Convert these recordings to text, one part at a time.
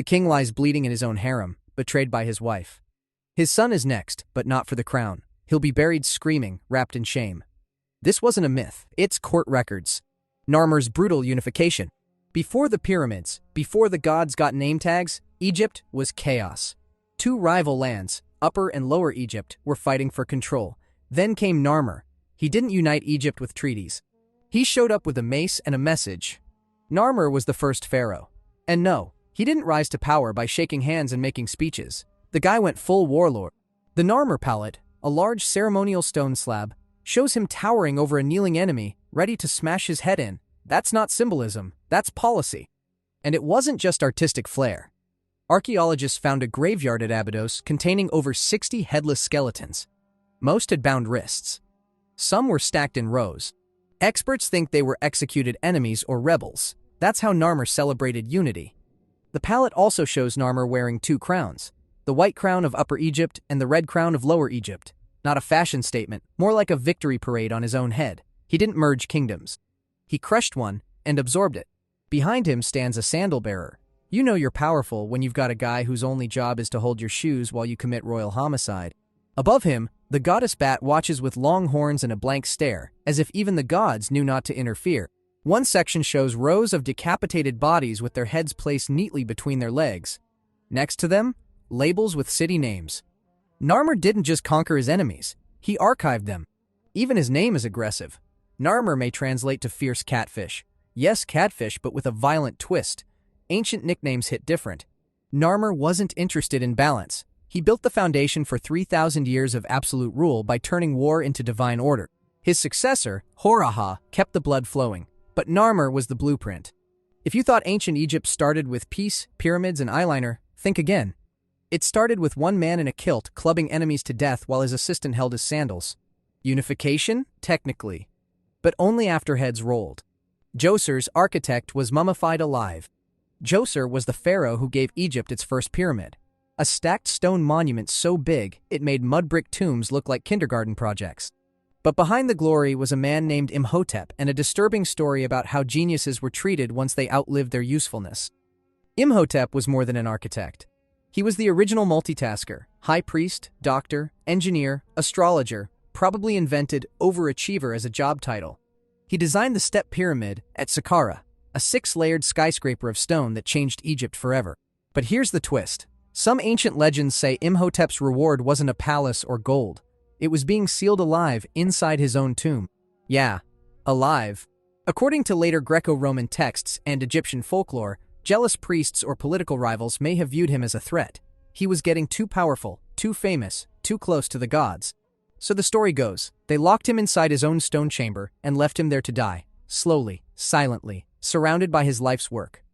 king lies bleeding in his own harem, betrayed by his wife. His son is next, but not for the crown. He'll be buried screaming, wrapped in shame. This wasn't a myth, it's court records. Narmer's brutal unification. Before the pyramids, before the gods got name tags, Egypt was chaos. Two rival lands, Upper and Lower Egypt, were fighting for control. Then came Narmer. He didn't unite Egypt with treaties. He showed up with a mace and a message. Narmer was the first pharaoh. And no, he didn't rise to power by shaking hands and making speeches. The guy went full warlord. The Narmer palette, a large ceremonial stone slab, shows him towering over a kneeling enemy, ready to smash his head in. That's not symbolism, that's policy. And it wasn't just artistic flair. Archaeologists found a graveyard at Abydos containing over 60 headless skeletons. Most had bound wrists. Some were stacked in rows. Experts think they were executed enemies or rebels. That's how Narmer celebrated unity. The palette also shows Narmer wearing two crowns, the white crown of Upper Egypt and the red crown of Lower Egypt. Not a fashion statement, more like a victory parade on his own head. He didn't merge kingdoms. He crushed one and absorbed it. Behind him stands a sandal bearer. You know you're powerful when you've got a guy whose only job is to hold your shoes while you commit royal homicide. Above him, the goddess bat watches with long horns and a blank stare, as if even the gods knew not to interfere. One section shows rows of decapitated bodies with their heads placed neatly between their legs. Next to them, labels with city names. Narmer didn't just conquer his enemies, he archived them. Even his name is aggressive. Narmer may translate to fierce catfish. Yes, catfish, but with a violent twist. Ancient nicknames hit different. Narmer wasn't interested in balance. He built the foundation for 3,000 years of absolute rule by turning war into divine order. His successor, Horrifying, kept the blood flowing, but Narmer was the blueprint. If you thought ancient Egypt started with peace, pyramids, and eyeliner, think again. It started with one man in a kilt clubbing enemies to death while his assistant held his sandals. Unification? Technically. But only after heads rolled. Djoser's architect was mummified alive. Djoser was the pharaoh who gave Egypt its first pyramid. A stacked stone monument so big, it made mud brick tombs look like kindergarten projects. But behind the glory was a man named Imhotep and a disturbing story about how geniuses were treated once they outlived their usefulness. Imhotep was more than an architect. He was the original multitasker, high priest, doctor, engineer, astrologer, probably invented overachiever as a job title. He designed the step pyramid at Saqqara, a 6-layered skyscraper of stone that changed Egypt forever. But here's the twist. Some ancient legends say Imhotep's reward wasn't a palace or gold. It was being sealed alive inside his own tomb. Yeah, alive. According to later Greco-Roman texts and Egyptian folklore, jealous priests or political rivals may have viewed him as a threat. He was getting too powerful, too famous, too close to the gods. So the story goes, they locked him inside his own stone chamber and left him there to die, slowly, silently, surrounded by his life's work.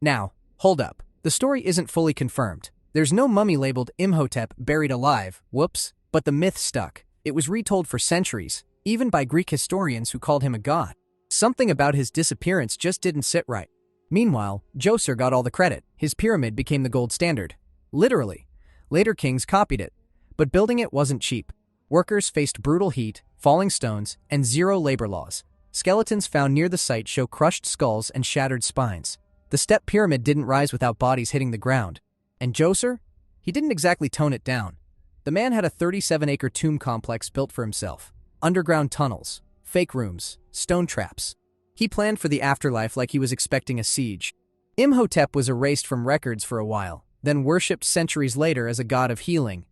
Now, hold up. The story isn't fully confirmed. There's no mummy labeled Imhotep buried alive, whoops, but the myth stuck. It was retold for centuries, even by Greek historians who called him a god. Something about his disappearance just didn't sit right. Meanwhile, Djoser got all the credit. His pyramid became the gold standard. Literally. Later kings copied it. But building it wasn't cheap. Workers faced brutal heat, falling stones, and zero labor laws. Skeletons found near the site show crushed skulls and shattered spines. The step pyramid didn't rise without bodies hitting the ground. And Djoser? He didn't exactly tone it down. The man had a 37-acre tomb complex built for himself. Underground tunnels, fake rooms, stone traps. He planned for the afterlife like he was expecting a siege. Imhotep was erased from records for a while, then worshipped centuries later as a god of healing.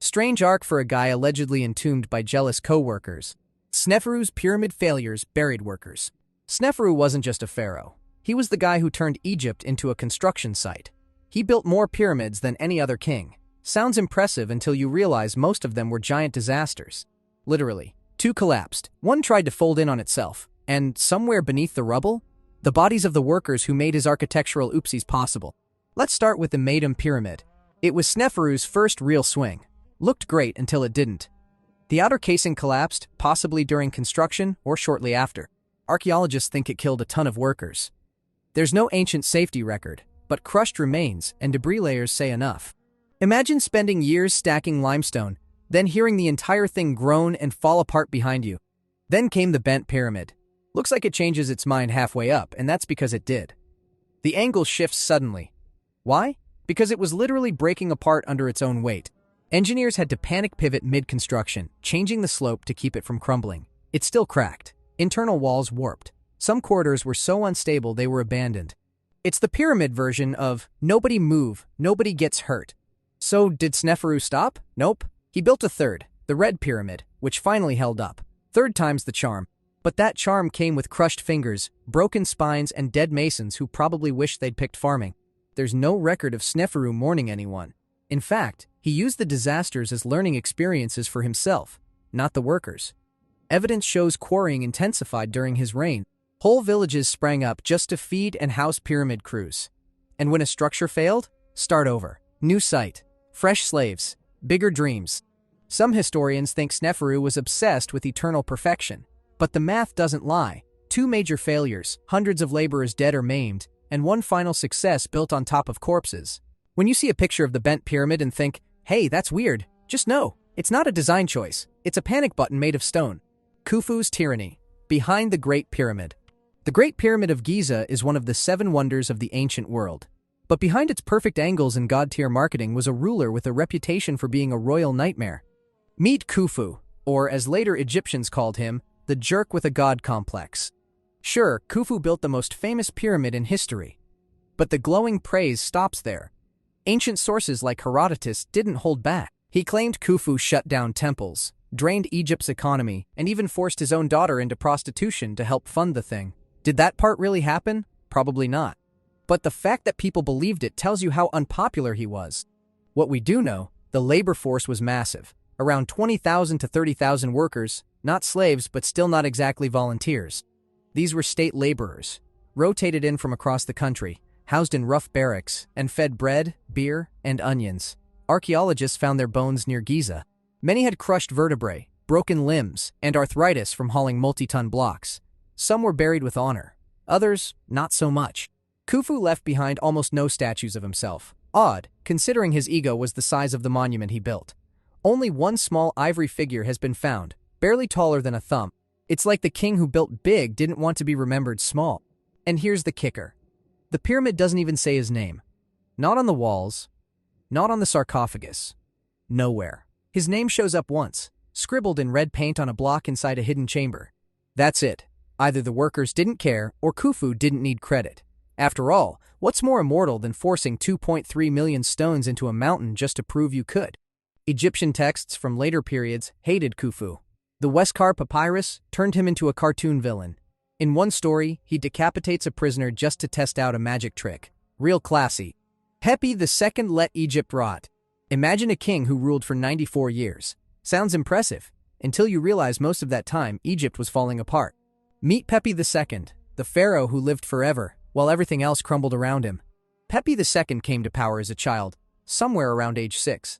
Strange arc for a guy allegedly entombed by jealous co-workers. Sneferu's pyramid failures buried workers. Sneferu wasn't just a pharaoh. He was the guy who turned Egypt into a construction site. He built more pyramids than any other king. Sounds impressive until you realize most of them were giant disasters. Literally. 2 collapsed, 1 tried to fold in on itself, and somewhere beneath the rubble, the bodies of the workers who made his architectural oopsies possible. Let's start with the Mentuhotep pyramid. It was Sneferu's first real swing. Looked great until it didn't. The outer casing collapsed, possibly during construction or shortly after. Archaeologists think it killed a ton of workers. There's no ancient safety record, but crushed remains and debris layers say enough. Imagine spending years stacking limestone, then hearing the entire thing groan and fall apart behind you. Then came the bent pyramid. Looks like it changes its mind halfway up, and that's because it did. The angle shifts suddenly. Why? because it was literally breaking apart under its own weight. Engineers had to panic pivot mid-construction, changing the slope to keep it from crumbling. It still cracked. Internal walls warped. Some corridors were so unstable they were abandoned. It's the pyramid version of nobody move, nobody gets hurt. So did Sneferu stop? Nope. He built a third, the Red Pyramid, which finally held up. Third time's the charm. But that charm came with crushed fingers, broken spines, and dead masons who probably wished they'd picked farming. There's no record of Sneferu mourning anyone. In fact, he used the disasters as learning experiences for himself, not the workers. Evidence shows quarrying intensified during his reign. Whole villages sprang up just to feed and house pyramid crews. And when a structure failed, start over. New site, fresh slaves, bigger dreams. Some historians think Sneferu was obsessed with eternal perfection. But the math doesn't lie. 2 major failures, hundreds of laborers dead or maimed, and one final success built on top of corpses. When you see a picture of the bent pyramid and think, hey, that's weird, just know, it's not a design choice. It's a panic button made of stone. Khufu's tyranny. Behind the Great Pyramid. The Great Pyramid of Giza is one of the 7 wonders of the ancient world. But behind its perfect angles and god-tier marketing was a ruler with a reputation for being a royal nightmare. Meet Khufu, or as later Egyptians called him, the jerk with a god complex. Sure, Khufu built the most famous pyramid in history. But the glowing praise stops there. Ancient sources like Herodotus didn't hold back. He claimed Khufu shut down temples, drained Egypt's economy, and even forced his own daughter into prostitution to help fund the thing. Did that part really happen? Probably not. But the fact that people believed it tells you how unpopular he was. What we do know, the labor force was massive. Around 20,000 to 30,000 workers, not slaves but still not exactly volunteers. These were state laborers, rotated in from across the country, housed in rough barracks, and fed bread, beer, and onions. Archaeologists found their bones near Giza. Many had crushed vertebrae, broken limbs, and arthritis from hauling multi-ton blocks. Some were buried with honor. Others, not so much. Khufu left behind almost no statues of himself. Odd, considering his ego was the size of the monument he built. Only one small ivory figure has been found, barely taller than a thumb. It's like the king who built big didn't want to be remembered small. And here's the kicker. The pyramid doesn't even say his name. Not on the walls, not on the sarcophagus. Nowhere. His name shows up once, scribbled in red paint on a block inside a hidden chamber. That's it. Either the workers didn't care or Khufu didn't need credit. After all, what's more immortal than forcing 2.3 million stones into a mountain just to prove you could? Egyptian texts from later periods hated Khufu. The Westcar papyrus turned him into a cartoon villain. In one story, he decapitates a prisoner just to test out a magic trick. Real classy. Pepi II let Egypt rot. Imagine a king who ruled for 94 years. Sounds impressive, until you realize most of that time Egypt was falling apart. Meet Pepi II, the pharaoh who lived forever, while everything else crumbled around him. Pepi II came to power as a child, somewhere around age 6.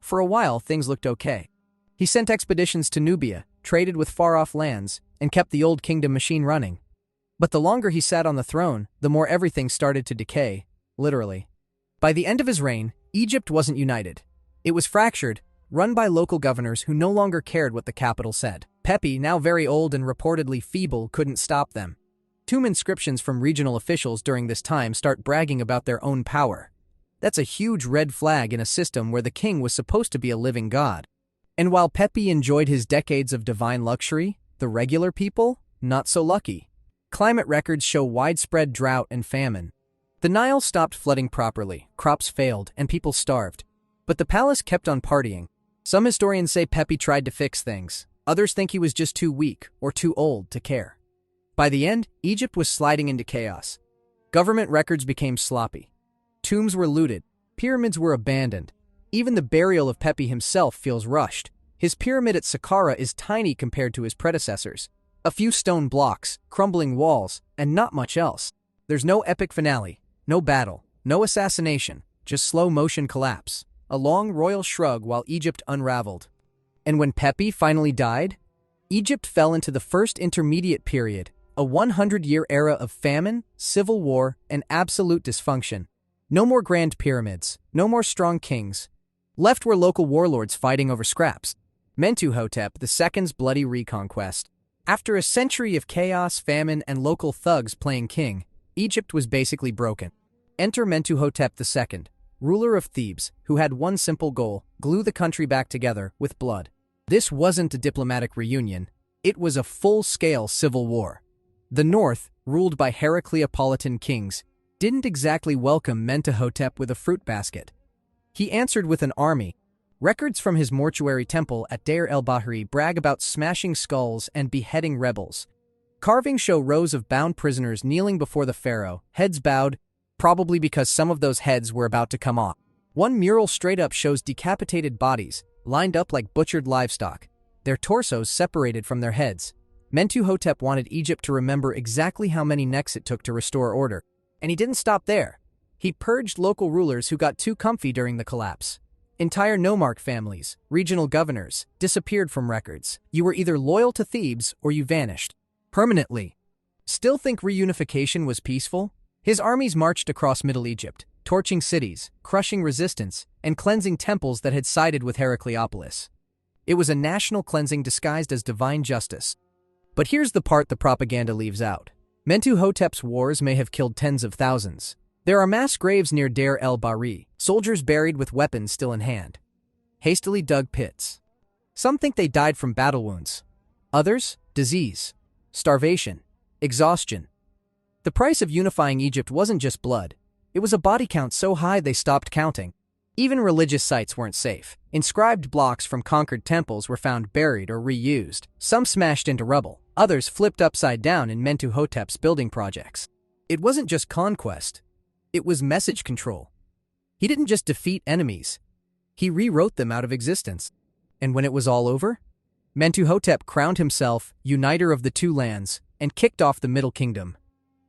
For a while, things looked okay. He sent expeditions to Nubia, traded with far-off lands, and kept the old kingdom machine running. But the longer he sat on the throne, the more everything started to decay, literally. By the end of his reign, Egypt wasn't united. It was fractured, run by local governors who no longer cared what the capital said. Pepi, now very old and reportedly feeble, couldn't stop them. Tomb inscriptions from regional officials during this time start bragging about their own power. That's a huge red flag in a system where the king was supposed to be a living god. And while Pepi enjoyed his decades of divine luxury, the regular people, not so lucky. Climate records show widespread drought and famine. The Nile stopped flooding properly, crops failed, and people starved. But the palace kept on partying. Some historians say Pepi tried to fix things. Others think he was just too weak or too old to care. By the end, Egypt was sliding into chaos. Government records became sloppy. Tombs were looted. Pyramids were abandoned. Even the burial of Pepi himself feels rushed. His pyramid at Saqqara is tiny compared to his predecessors. A few stone blocks, crumbling walls, and not much else. There's no epic finale, no battle, no assassination, just slow-motion collapse. A long royal shrug while Egypt unraveled. And when Pepi finally died, Egypt fell into the first intermediate period, a 100-year era of famine, civil war, and absolute dysfunction. No more grand pyramids, no more strong kings. Left were local warlords fighting over scraps. Mentuhotep II's bloody reconquest. After a century of chaos, famine, and local thugs playing king, Egypt was basically broken. Enter Mentuhotep II, ruler of Thebes, who had one simple goal: glue the country back together with blood. This wasn't a diplomatic reunion, it was a full-scale civil war. The north, ruled by Heracleopolitan kings, didn't exactly welcome Mentuhotep with a fruit basket. He answered with an army. Records from his mortuary temple at Deir el-Bahri brag about smashing skulls and beheading rebels. Carvings show rows of bound prisoners kneeling before the pharaoh, heads bowed, probably because some of those heads were about to come off. One mural straight up shows decapitated bodies, lined up like butchered livestock, their torsos separated from their heads. Mentuhotep wanted Egypt to remember exactly how many necks it took to restore order. And he didn't stop there. He purged local rulers who got too comfy during the collapse. Entire nomarch families, regional governors, disappeared from records. You were either loyal to Thebes or you vanished. Permanently. Still think reunification was peaceful? His armies marched across Middle Egypt, torching cities, crushing resistance, and cleansing temples that had sided with Heracleopolis. It was a national cleansing disguised as divine justice. But here's the part the propaganda leaves out. Mentuhotep's wars may have killed tens of thousands. There are mass graves near Deir el-Bahri, soldiers buried with weapons still in hand. Hastily dug pits. Some think they died from battle wounds. Others, disease, starvation, exhaustion. The price of unifying Egypt wasn't just blood. It was a body count so high they stopped counting. Even religious sites weren't safe. Inscribed blocks from conquered temples were found buried or reused, some smashed into rubble, others flipped upside down in Mentuhotep's building projects. It wasn't just conquest. It was message control. He didn't just defeat enemies. He rewrote them out of existence. And when it was all over, Mentuhotep crowned himself uniter of the two lands and kicked off the Middle Kingdom.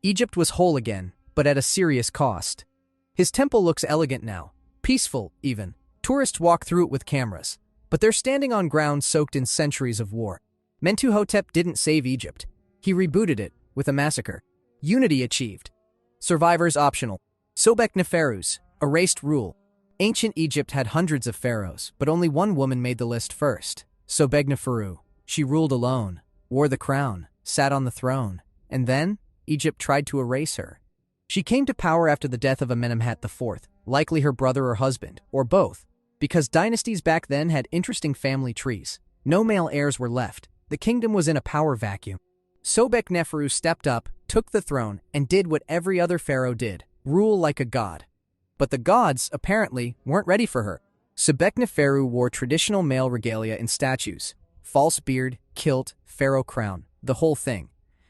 Egypt was whole again, but at a serious cost. His temple looks elegant now, peaceful even. Tourists walk through it with cameras, but they're standing on ground soaked in centuries of war. Mentuhotep didn't save Egypt. He rebooted it with a massacre. Unity achieved. Survivors optional. Sobekneferu's erased rule. Ancient Egypt had hundreds of pharaohs, but only one woman made the list first. Sobekneferu. She ruled alone, wore the crown, sat on the throne, and then Egypt tried to erase her. She came to power after the death of Amenemhat IV, likely her brother or husband, or both, because dynasties back then had interesting family trees. No male heirs were left. The kingdom was in a power vacuum. Sobekneferu stepped up, took the throne, and did what every other pharaoh did: rule like a god. But the gods, apparently, weren't ready for her. Sobekneferu wore traditional male regalia in statues: false beard, kilt, pharaoh crown, the whole thing.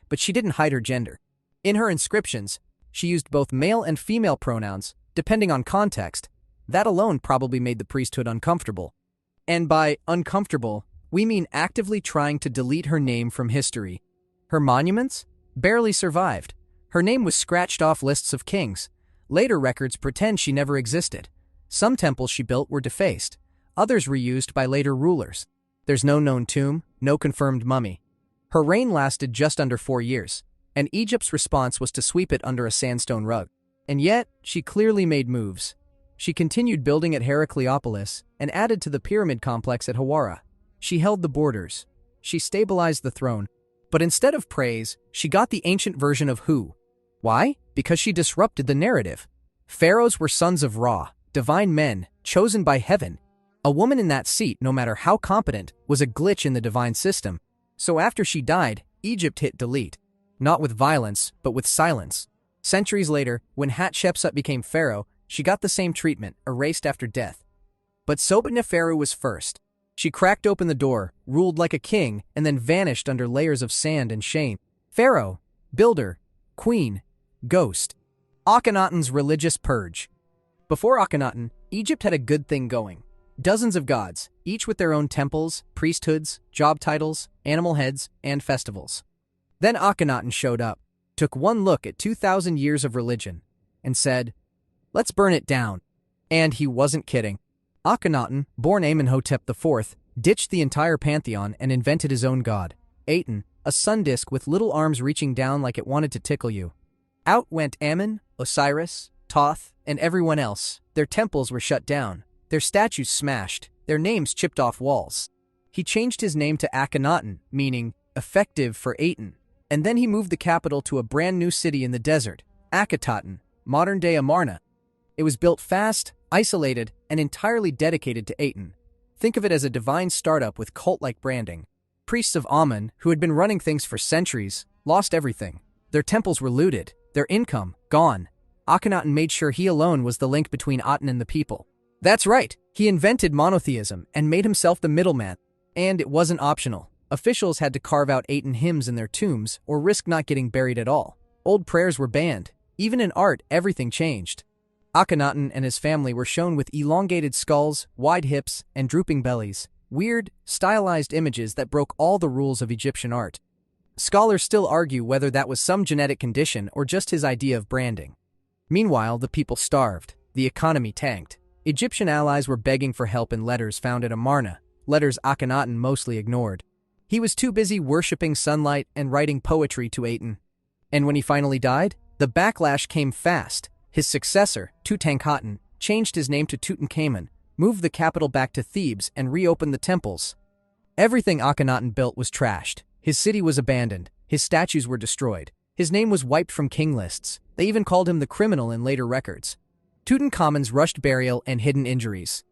But she didn't hide her gender. In her inscriptions, she used both male and female pronouns, depending on context. That alone probably made the priesthood uncomfortable. And by uncomfortable, we mean actively trying to delete her name from history. Her monuments barely survived. Her name was scratched off lists of kings. Later records pretend she never existed. Some temples she built were defaced, others reused by later rulers. There's no known tomb, no confirmed mummy. Her reign lasted just under 4 years, and Egypt's response was to sweep it under a sandstone rug. And yet, she clearly made moves. She continued building at Heracleopolis and added to the pyramid complex at Hawara. She held the borders. She stabilized the throne. But instead of praise, she got the ancient version of who. Why? Because she disrupted the narrative. Pharaohs were sons of Ra, divine men, chosen by heaven. A woman in that seat, no matter how competent, was a glitch in the divine system. So after she died, Egypt hit delete. Not with violence, but with silence. Centuries later, when Hatshepsut became pharaoh, she got the same treatment, erased after death. But Sobekneferu was first. She cracked open the door, ruled like a king, and then vanished under layers of sand and shame. Pharaoh, builder, queen, ghost. Akhenaten's religious purge. Before Akhenaten, Egypt had a good thing going. Dozens of gods, each with their own temples, priesthoods, job titles, animal heads, and festivals. Then Akhenaten showed up, took one look at 2,000 years of religion, and said, "Let's burn it down." And he wasn't kidding. Akhenaten, born Imhotep IV, ditched the entire pantheon and invented his own god, Aten, a sun disk with little arms reaching down like it wanted to tickle you. Out went Ammon, Osiris, Thoth, and everyone else. Their temples were shut down, their statues smashed, their names chipped off walls. He changed his name to Akhenaten, meaning effective for Aten, and then he moved the capital to a brand new city in the desert, Akhenaten, modern-day Amarna. It was built fast, isolated and entirely dedicated to Aten. Think of it as a divine startup with cult-like branding. Priests of Amun, who had been running things for centuries, lost everything. Their temples were looted, their income gone. Akhenaten made sure he alone was the link between Aten and the people. That's right, he invented monotheism and made himself the middleman. And it wasn't optional. Officials had to carve out Aten hymns in their tombs or risk not getting buried at all. Old prayers were banned. Even in art, everything changed. Akhenaten and his family were shown with elongated skulls, wide hips, and drooping bellies. Weird, stylized images that broke all the rules of Egyptian art. Scholars still argue whether that was some genetic condition or just his idea of branding. Meanwhile, the people starved. The economy tanked. Egyptian allies were begging for help in letters found at Amarna, letters Akhenaten mostly ignored. He was too busy worshipping sunlight and writing poetry to Aten. And when he finally died, the backlash came fast. His successor, Tutankhamun, changed his name to Tutankhamun, moved the capital back to Thebes, and reopened the temples. Everything Akhenaten built was trashed. His city was abandoned. His statues were destroyed. His name was wiped from king lists. They even called him the criminal in later records. Tutankhamun's rushed burial and hidden injuries.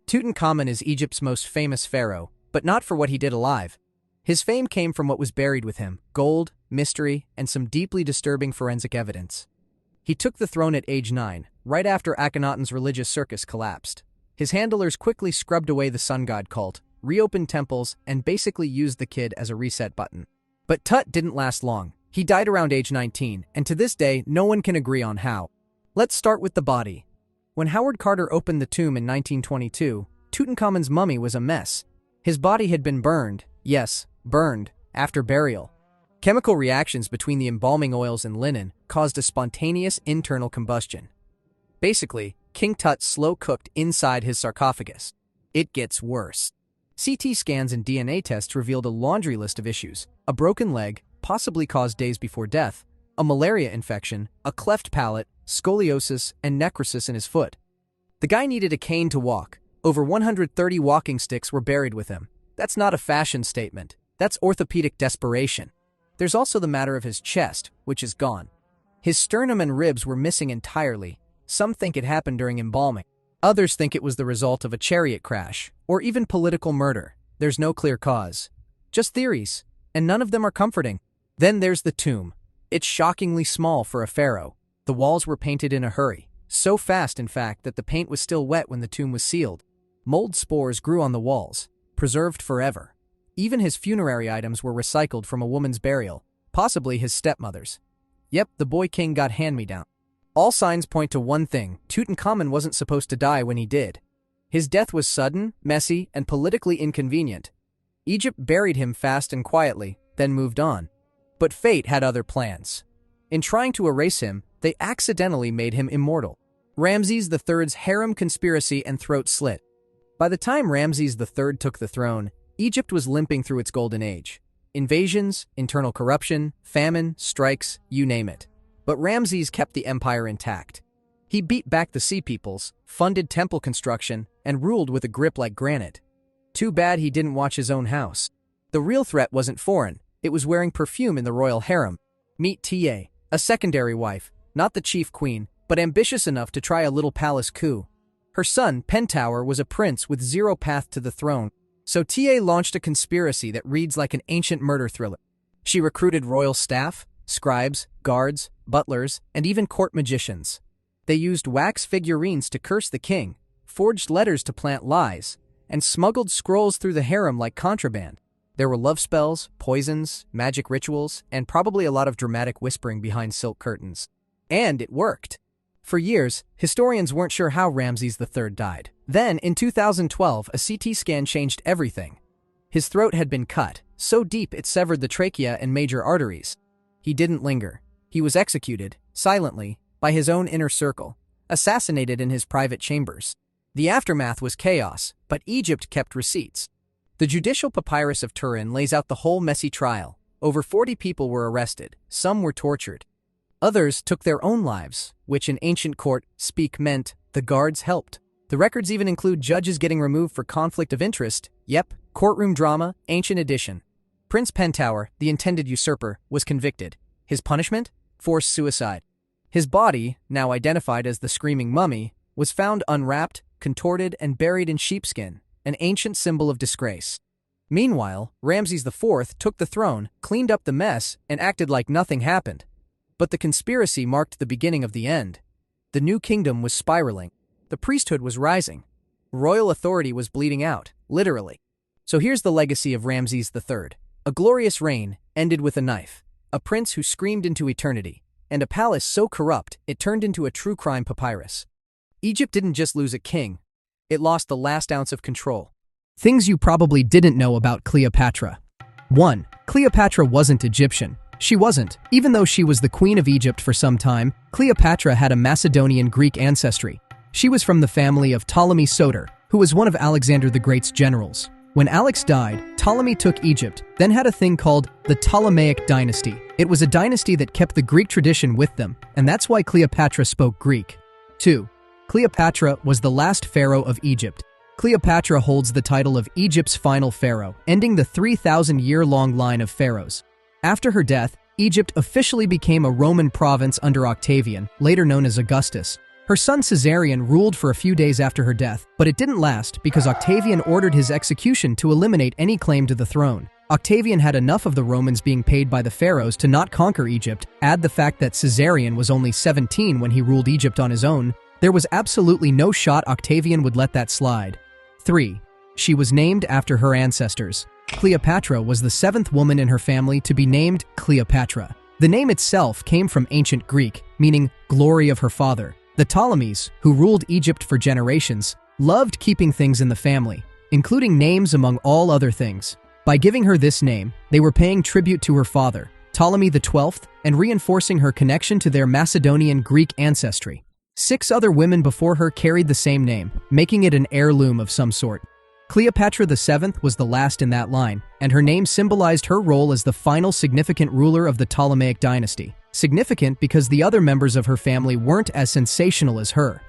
Tutankhamun is Egypt's most famous pharaoh, but not for what he did alive. His fame came from what was buried with him: gold, mystery, and some deeply disturbing forensic evidence. He took the throne at age 9, right after Akhenaten's religious circus collapsed. His handlers quickly scrubbed away the sun god cult, reopened temples, and basically used the kid as a reset button. But Tut didn't last long. He died around age 19, and to this day, no one can agree on how. Let's start with the body. When Howard Carter opened the tomb in 1922, Tutankhamun's mummy was a mess. His body had been burned, yes, burned, after burial. Chemical reactions between the embalming oils and linen caused a spontaneous internal combustion. Basically, King Tut slow-cooked inside his sarcophagus. It gets worse. CT scans and DNA tests revealed a laundry list of issues: a broken leg, possibly caused days before death, a malaria infection, a cleft palate, scoliosis, and necrosis in his foot. The guy needed a cane to walk. Over 130 walking sticks were buried with him. That's not a fashion statement. That's orthopedic desperation. There's also the matter of his chest, which is gone. His sternum and ribs were missing entirely. Some think it happened during embalming. Others think it was the result of a chariot crash, or even political murder. There's no clear cause. Just theories, and none of them are comforting. Then there's the tomb. It's shockingly small for a pharaoh. The walls were painted in a hurry, so fast in fact that the paint was still wet when the tomb was sealed. Mold spores grew on the walls, preserved forever. Even his funerary items were recycled from a woman's burial, possibly his stepmother's. Yep, the boy king got hand-me-down. All signs point to one thing: Tutankhamun wasn't supposed to die when he did. His death was sudden, messy, and politically inconvenient. Egypt buried him fast and quietly, then moved on. But fate had other plans. In trying to erase him, they accidentally made him immortal. Ramses III's harem conspiracy and throat slit. By the time Ramses III took the throne, Egypt was limping through its golden age. Invasions, internal corruption, famine, strikes, you name it. But Ramses kept the empire intact. He beat back the sea peoples, funded temple construction, and ruled with a grip like granite. Too bad he didn't watch his own house. The real threat wasn't foreign. It was wearing perfume in the royal harem. Meet Ta, a secondary wife, not the chief queen, but ambitious enough to try a little palace coup. Her son, Pentower, was a prince with zero path to the throne, so Ta launched a conspiracy that reads like an ancient murder thriller. She recruited royal staff, scribes, guards, butlers, and even court magicians. They used wax figurines to curse the king, forged letters to plant lies, and smuggled scrolls through the harem like contraband. There were love spells, poisons, magic rituals, and probably a lot of dramatic whispering behind silk curtains. And it worked. For years, historians weren't sure how Ramses III died. Then, in 2012, a CT scan changed everything. His throat had been cut, so deep it severed the trachea and major arteries. He didn't linger. He was executed, silently, by his own inner circle, assassinated in his private chambers. The aftermath was chaos, but Egypt kept receipts. The judicial papyrus of Turin lays out the whole messy trial. Over 40 people were arrested, some were tortured. Others took their own lives, which in ancient court speak meant the guards helped. The records even include judges getting removed for conflict of interest. Yep, courtroom drama, ancient edition. Prince Pentower, the intended usurper, was convicted. His punishment? Forced suicide. His body, now identified as the Screaming Mummy, was found unwrapped, contorted, and buried in sheepskin, an ancient symbol of disgrace. Meanwhile, Ramses IV took the throne, cleaned up the mess, and acted like nothing happened. But the conspiracy marked the beginning of the end. The new kingdom was spiraling. The priesthood was rising. Royal authority was bleeding out, literally. So here's the legacy of Ramses III. A glorious reign ended with a knife, a prince who screamed into eternity, and a palace so corrupt it turned into a true crime papyrus. Egypt didn't just lose a king, it lost the last ounce of control. Things you probably didn't know about Cleopatra. 1. Cleopatra wasn't Egyptian. She wasn't. Even though she was the queen of Egypt for some time, Cleopatra had a Macedonian Greek ancestry. She was from the family of Ptolemy Soter, who was one of Alexander the Great's generals. When Alex died, Ptolemy took Egypt, then had a thing called the Ptolemaic dynasty. It was a dynasty that kept the Greek tradition with them, and that's why Cleopatra spoke Greek. 2. Cleopatra was the last pharaoh of Egypt. Cleopatra holds the title of Egypt's final pharaoh, ending the 3,000-year-long line of pharaohs. After her death, Egypt officially became a Roman province under Octavian, later known as Augustus. Her son Caesarion ruled for a few days after her death, but it didn't last because Octavian ordered his execution to eliminate any claim to the throne. Octavian had enough of the Romans being paid by the pharaohs to not conquer Egypt. Add the fact that Caesarion was only 17 when he ruled Egypt on his own. There was absolutely no shot Octavian would let that slide. 3. She was named after her ancestors. Cleopatra was the 7th woman in her family to be named Cleopatra. The name itself came from ancient Greek, meaning glory of her father. The Ptolemies, who ruled Egypt for generations, loved keeping things in the family, including names among all other things. By giving her this name, they were paying tribute to her father, Ptolemy XII, and reinforcing her connection to their Macedonian Greek ancestry. 6 other women before her carried the same name, making it an heirloom of some sort. Cleopatra VII was the last in that line, and her name symbolized her role as the final significant ruler of the Ptolemaic dynasty. Significant because the other members of her family weren't as sensational as her.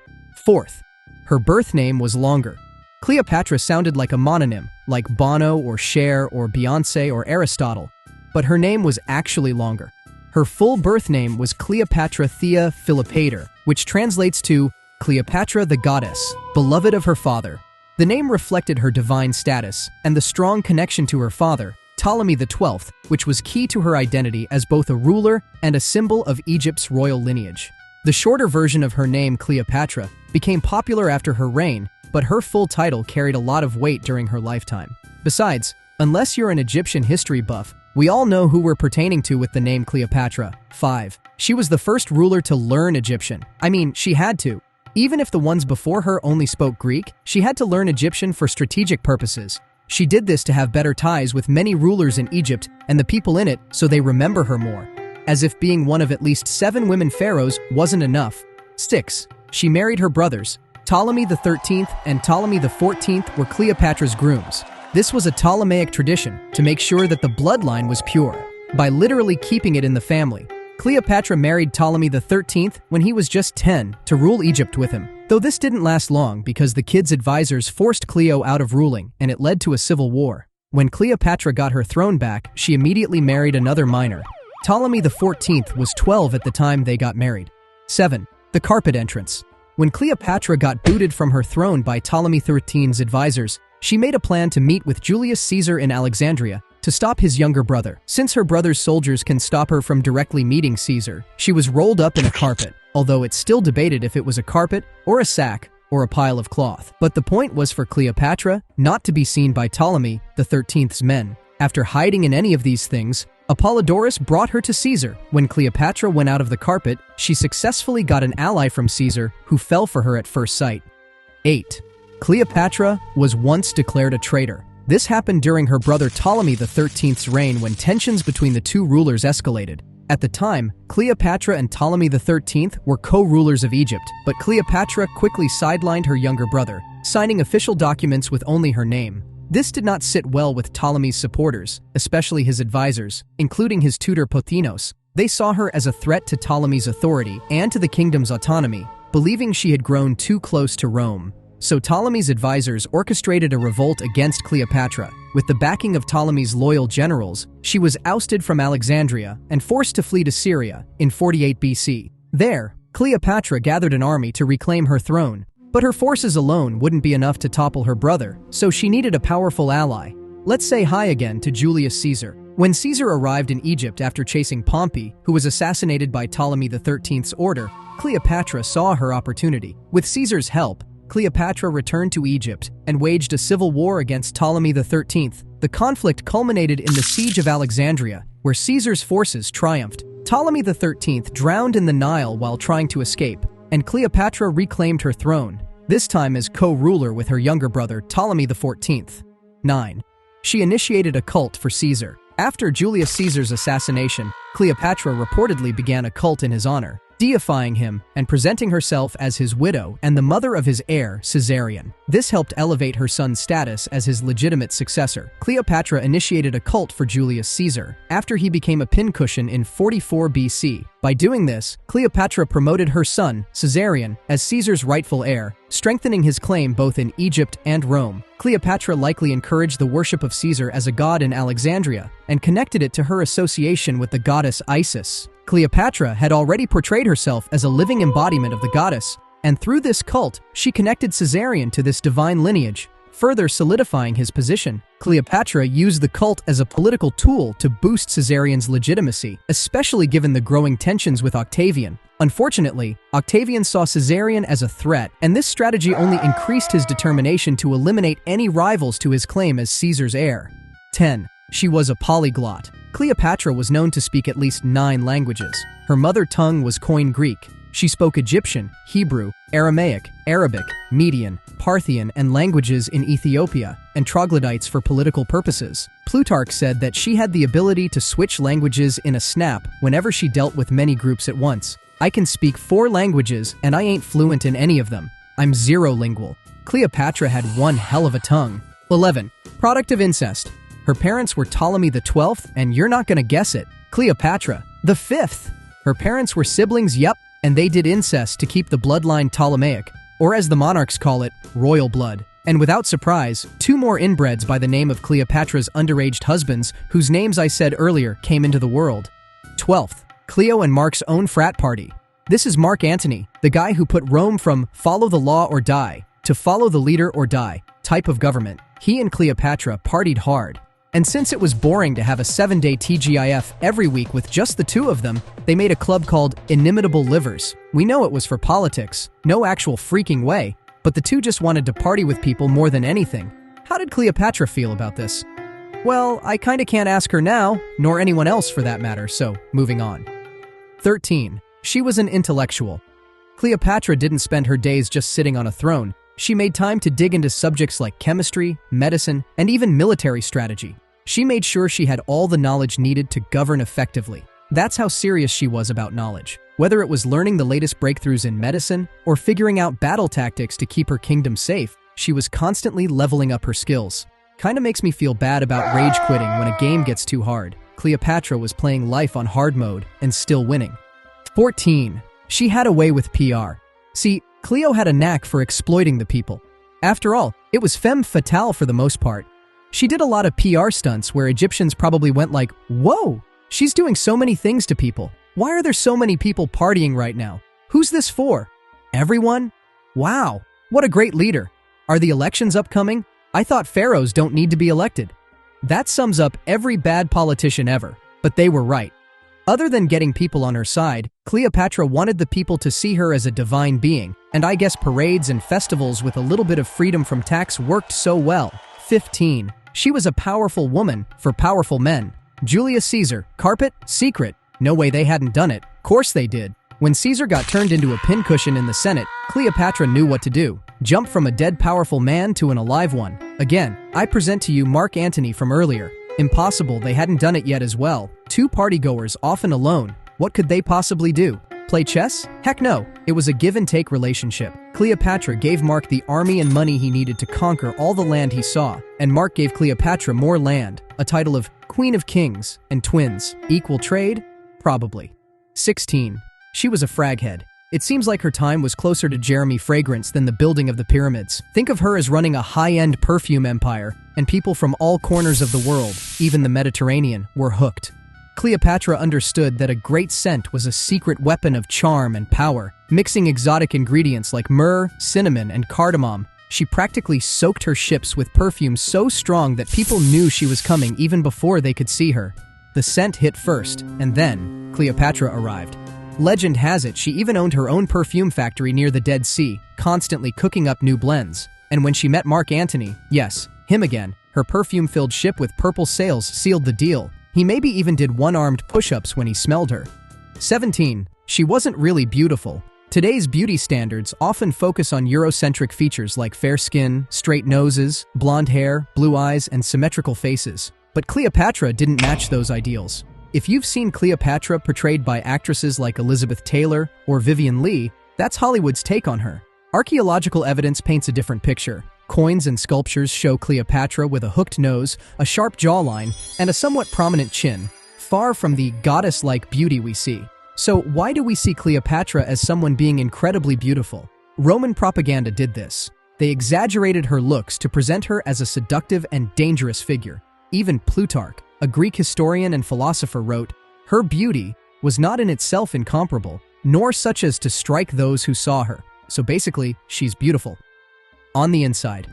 4th, her birth name was longer. Cleopatra sounded like a mononym, like Bono or Cher or Beyoncé or Aristotle, but her name was actually longer. Her full birth name was Cleopatra Thea Philopater, which translates to Cleopatra the goddess, beloved of her father. The name reflected her divine status and the strong connection to her father, Ptolemy XII, which was key to her identity as both a ruler and a symbol of Egypt's royal lineage. The shorter version of her name, Cleopatra, became popular after her reign, but her full title carried a lot of weight during her lifetime. Besides, unless you're an Egyptian history buff, we all know who we're pertaining to with the name Cleopatra. 5. She was the first ruler to learn Egyptian. I mean, she had to. Even if the ones before her only spoke Greek, she had to learn Egyptian for strategic purposes. She did this to have better ties with many rulers in Egypt and the people in it so they remember her more. As if being one of at least 7 women pharaohs wasn't enough. 6. She married her brothers. Ptolemy XIII and Ptolemy XIV were Cleopatra's grooms. This was a Ptolemaic tradition to make sure that the bloodline was pure, by literally keeping it in the family. Cleopatra married Ptolemy XIII when he was just 10 to rule Egypt with him. Though this didn't last long because the kid's advisors forced Cleo out of ruling and it led to a civil war. When Cleopatra got her throne back, she immediately married another minor. Ptolemy XIV was 12 at the time they got married. 7. The carpet entrance. When Cleopatra got booted from her throne by Ptolemy XIII's advisors, she made a plan to meet with Julius Caesar in Alexandria to stop his younger brother. Since her brother's soldiers can stop her from directly meeting Caesar, she was rolled up in a carpet, although it's still debated if it was a carpet or a sack or a pile of cloth. But the point was for Cleopatra not to be seen by Ptolemy XIII's men. After hiding in any of these things, Apollodorus brought her to Caesar. When Cleopatra went out of the carpet, she successfully got an ally from Caesar who fell for her at first sight. 8. Cleopatra was once declared a traitor. This happened during her brother Ptolemy XIII's reign when tensions between the two rulers escalated. At the time, Cleopatra and Ptolemy XIII were co-rulers of Egypt, but Cleopatra quickly sidelined her younger brother, signing official documents with only her name. This did not sit well with Ptolemy's supporters, especially his advisors, including his tutor Pothinos. They saw her as a threat to Ptolemy's authority and to the kingdom's autonomy, believing she had grown too close to Rome. So Ptolemy's advisors orchestrated a revolt against Cleopatra. With the backing of Ptolemy's loyal generals, she was ousted from Alexandria and forced to flee to Syria in 48 BC. There, Cleopatra gathered an army to reclaim her throne. But her forces alone wouldn't be enough to topple her brother, so she needed a powerful ally. Let's say hi again to Julius Caesar. When Caesar arrived in Egypt after chasing Pompey, who was assassinated by Ptolemy XIII's order, Cleopatra saw her opportunity. With Caesar's help, Cleopatra returned to Egypt and waged a civil war against Ptolemy XIII. The conflict culminated in the siege of Alexandria, where Caesar's forces triumphed. Ptolemy XIII drowned in the Nile while trying to escape, and Cleopatra reclaimed her throne, this time as co-ruler with her younger brother Ptolemy XIV. 9. She initiated a cult for Caesar. After Julius Caesar's assassination, Cleopatra reportedly began a cult in his honor, deifying him and presenting herself as his widow and the mother of his heir, Caesarion. This helped elevate her son's status as his legitimate successor. Cleopatra initiated a cult for Julius Caesar after he became a pincushion in 44 BC. By doing this, Cleopatra promoted her son, Caesarion, as Caesar's rightful heir, strengthening his claim both in Egypt and Rome. Cleopatra likely encouraged the worship of Caesar as a god in Alexandria and connected it to her association with the goddess Isis. Cleopatra had already portrayed herself as a living embodiment of the goddess, and through this cult, she connected Caesarion to this divine lineage, further solidifying his position. Cleopatra used the cult as a political tool to boost Caesarion's legitimacy, especially given the growing tensions with Octavian. Unfortunately, Octavian saw Caesarion as a threat, and this strategy only increased his determination to eliminate any rivals to his claim as Caesar's heir. 10. She was a polyglot. Cleopatra was known to speak at least 9 languages. Her mother tongue was Koine Greek. She spoke Egyptian, Hebrew, Aramaic, Arabic, Median, Parthian, and languages in Ethiopia, and troglodytes for political purposes. Plutarch said that she had the ability to switch languages in a snap whenever she dealt with many groups at once. I can speak 4 languages, and I ain't fluent in any of them. I'm zero-lingual. Cleopatra had one hell of a tongue. 11. Product of incest. Her parents were Ptolemy XII, and you're not gonna guess it, Cleopatra the 5th. Her parents were siblings, yep, and they did incest to keep the bloodline Ptolemaic, or as the monarchs call it, royal blood. And without surprise, 2 more inbreds by the name of Cleopatra's underage husbands, whose names I said earlier came into the world. 12th. Cleo and Mark's own frat party. This is Mark Antony, the guy who put Rome from follow the law or die to follow the leader or die type of government. He and Cleopatra partied hard. And since it was boring to have a 7-day TGIF every week with just the 2 of them, they made a club called Inimitable Livers. We know it was for politics, no actual freaking way, but the 2 just wanted to party with people more than anything. How did Cleopatra feel about this? Well, I kinda can't ask her now, nor anyone else for that matter, so moving on. 13. She was an intellectual. Cleopatra didn't spend her days just sitting on a throne. She made time to dig into subjects like chemistry, medicine, and even military strategy. She made sure she had all the knowledge needed to govern effectively. That's how serious she was about knowledge. Whether it was learning the latest breakthroughs in medicine or figuring out battle tactics to keep her kingdom safe, she was constantly leveling up her skills. Kinda makes me feel bad about rage quitting when a game gets too hard. Cleopatra was playing life on hard mode and still winning. 14. She had a way with PR. See, Cleo had a knack for exploiting the people. After all, it was femme fatale for the most part. She did a lot of PR stunts where Egyptians probably went like, whoa, she's doing so many things to people. Why are there so many people partying right now? Who's this for? Everyone? Wow, what a great leader. Are the elections upcoming? I thought pharaohs don't need to be elected. That sums up every bad politician ever, but they were right. Other than getting people on her side, Cleopatra wanted the people to see her as a divine being, and I guess parades and festivals with a little bit of freedom from tax worked so well. 15. She was a powerful woman for powerful men. Julius Caesar, carpet, secret. No way they hadn't done it. Course they did. When Caesar got turned into a pincushion in the Senate, Cleopatra knew what to do. Jump from a dead powerful man to an alive one. Again, I present to you Mark Antony from earlier. Impossible they hadn't done it yet as well. 2 partygoers often alone. What could they possibly do? Play chess? Heck no. It was a give-and-take relationship. Cleopatra gave Mark the army and money he needed to conquer all the land he saw, and Mark gave Cleopatra more land, a title of Queen of Kings, and twins. Equal trade? Probably. 16. She was a fraghead. It seems like her time was closer to Jeremy Fragrance than the building of the pyramids. Think of her as running a high-end perfume empire, and people from all corners of the world, even the Mediterranean, were hooked. Cleopatra understood that a great scent was a secret weapon of charm and power. Mixing exotic ingredients like myrrh, cinnamon, and cardamom, she practically soaked her ships with perfume so strong that people knew she was coming even before they could see her. The scent hit first, and then Cleopatra arrived. Legend has it she even owned her own perfume factory near the Dead Sea, constantly cooking up new blends. And when she met Mark Antony, yes, him again, her perfume-filled ship with purple sails sealed the deal. He maybe even did one-armed push-ups when he smelled her. 17. She wasn't really beautiful. Today's beauty standards often focus on Eurocentric features like fair skin, straight noses, blonde hair, blue eyes, and symmetrical faces. But Cleopatra didn't match those ideals. If you've seen Cleopatra portrayed by actresses like Elizabeth Taylor or Vivian Leigh, that's Hollywood's take on her. Archaeological evidence paints a different picture. Coins and sculptures show Cleopatra with a hooked nose, a sharp jawline, and a somewhat prominent chin, far from the goddess-like beauty we see. So why do we see Cleopatra as someone being incredibly beautiful? Roman propaganda did this. They exaggerated her looks to present her as a seductive and dangerous figure. Even Plutarch, a Greek historian and philosopher, wrote, "Her beauty was not in itself incomparable, nor such as to strike those who saw her." So basically, she's beautiful. On the inside.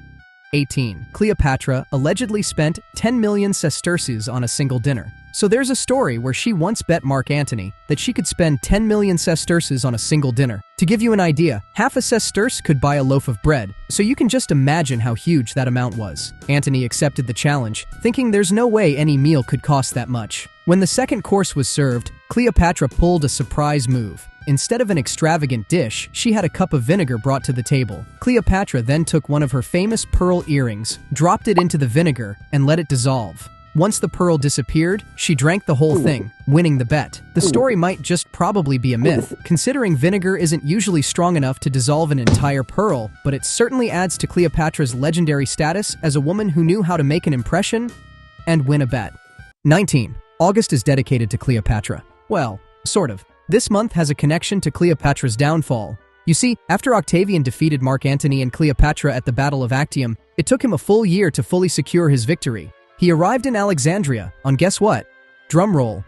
18. Cleopatra allegedly spent 10 million sesterces on a single dinner. So there's a story where she once bet Mark Antony that she could spend 10 million sesterces on a single dinner. To give you an idea, half a sesterce could buy a loaf of bread, so you can just imagine how huge that amount was. Antony accepted the challenge, thinking there's no way any meal could cost that much. When the second course was served, Cleopatra pulled a surprise move. Instead of an extravagant dish, she had a cup of vinegar brought to the table. Cleopatra then took one of her famous pearl earrings, dropped it into the vinegar, and let it dissolve. Once the pearl disappeared, she drank the whole thing, winning the bet. The story might just probably be a myth, considering vinegar isn't usually strong enough to dissolve an entire pearl, but it certainly adds to Cleopatra's legendary status as a woman who knew how to make an impression and win a bet. 19. August is dedicated to Cleopatra. Well, sort of. This month has a connection to Cleopatra's downfall. You see, after Octavian defeated Mark Antony and Cleopatra at the Battle of Actium, it took him a full year to fully secure his victory. He arrived in Alexandria on guess what? Drumroll.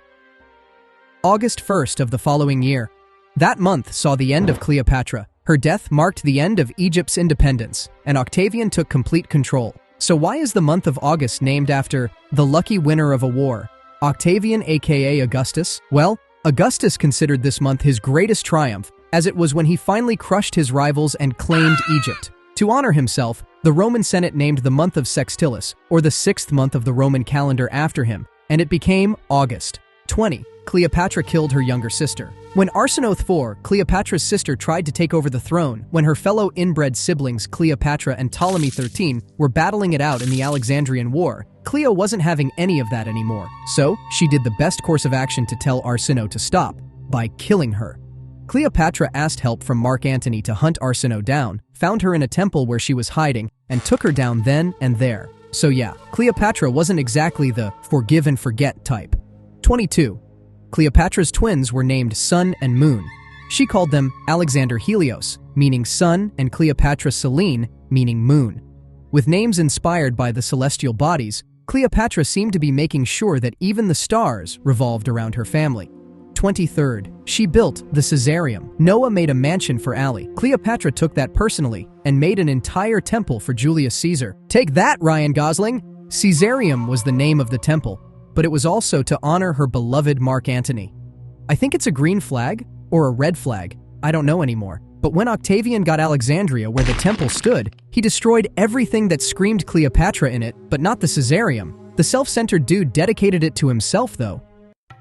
August 1st of the following year. That month saw the end of Cleopatra. Her death marked the end of Egypt's independence, and Octavian took complete control. So why is the month of August named after the lucky winner of a war, Octavian aka Augustus? Well, Augustus considered this month his greatest triumph, as it was when he finally crushed his rivals and claimed Egypt. To honor himself, the Roman Senate named the month of Sextilis, or the 6th month of the Roman calendar, after him, and it became August. 20. Cleopatra killed her younger sister. When Arsinoe IV, Cleopatra's sister, tried to take over the throne, when her fellow inbred siblings Cleopatra and Ptolemy XIII were battling it out in the Alexandrian War, Cleo wasn't having any of that anymore. So, she did the best course of action to tell Arsinoe to stop, by killing her. Cleopatra asked help from Mark Antony to hunt Arsinoe down, found her in a temple where she was hiding, and took her down then and there. So yeah, Cleopatra wasn't exactly the forgive and forget type. 22. Cleopatra's twins were named Sun and Moon. She called them Alexander Helios, meaning sun, and Cleopatra Selene, meaning moon. With names inspired by the celestial bodies, Cleopatra seemed to be making sure that even the stars revolved around her family. 23rd. She built the Caesareum. Noah made a mansion for Ali. Cleopatra took that personally and made an entire temple for Julius Caesar. Take that, Ryan Gosling! Caesareum was the name of the temple, but it was also to honor her beloved Mark Antony. I think it's a green flag or a red flag. I don't know anymore. But when Octavian got Alexandria where the temple stood, he destroyed everything that screamed Cleopatra in it, but not the Caesareum. The self-centered dude dedicated it to himself, though.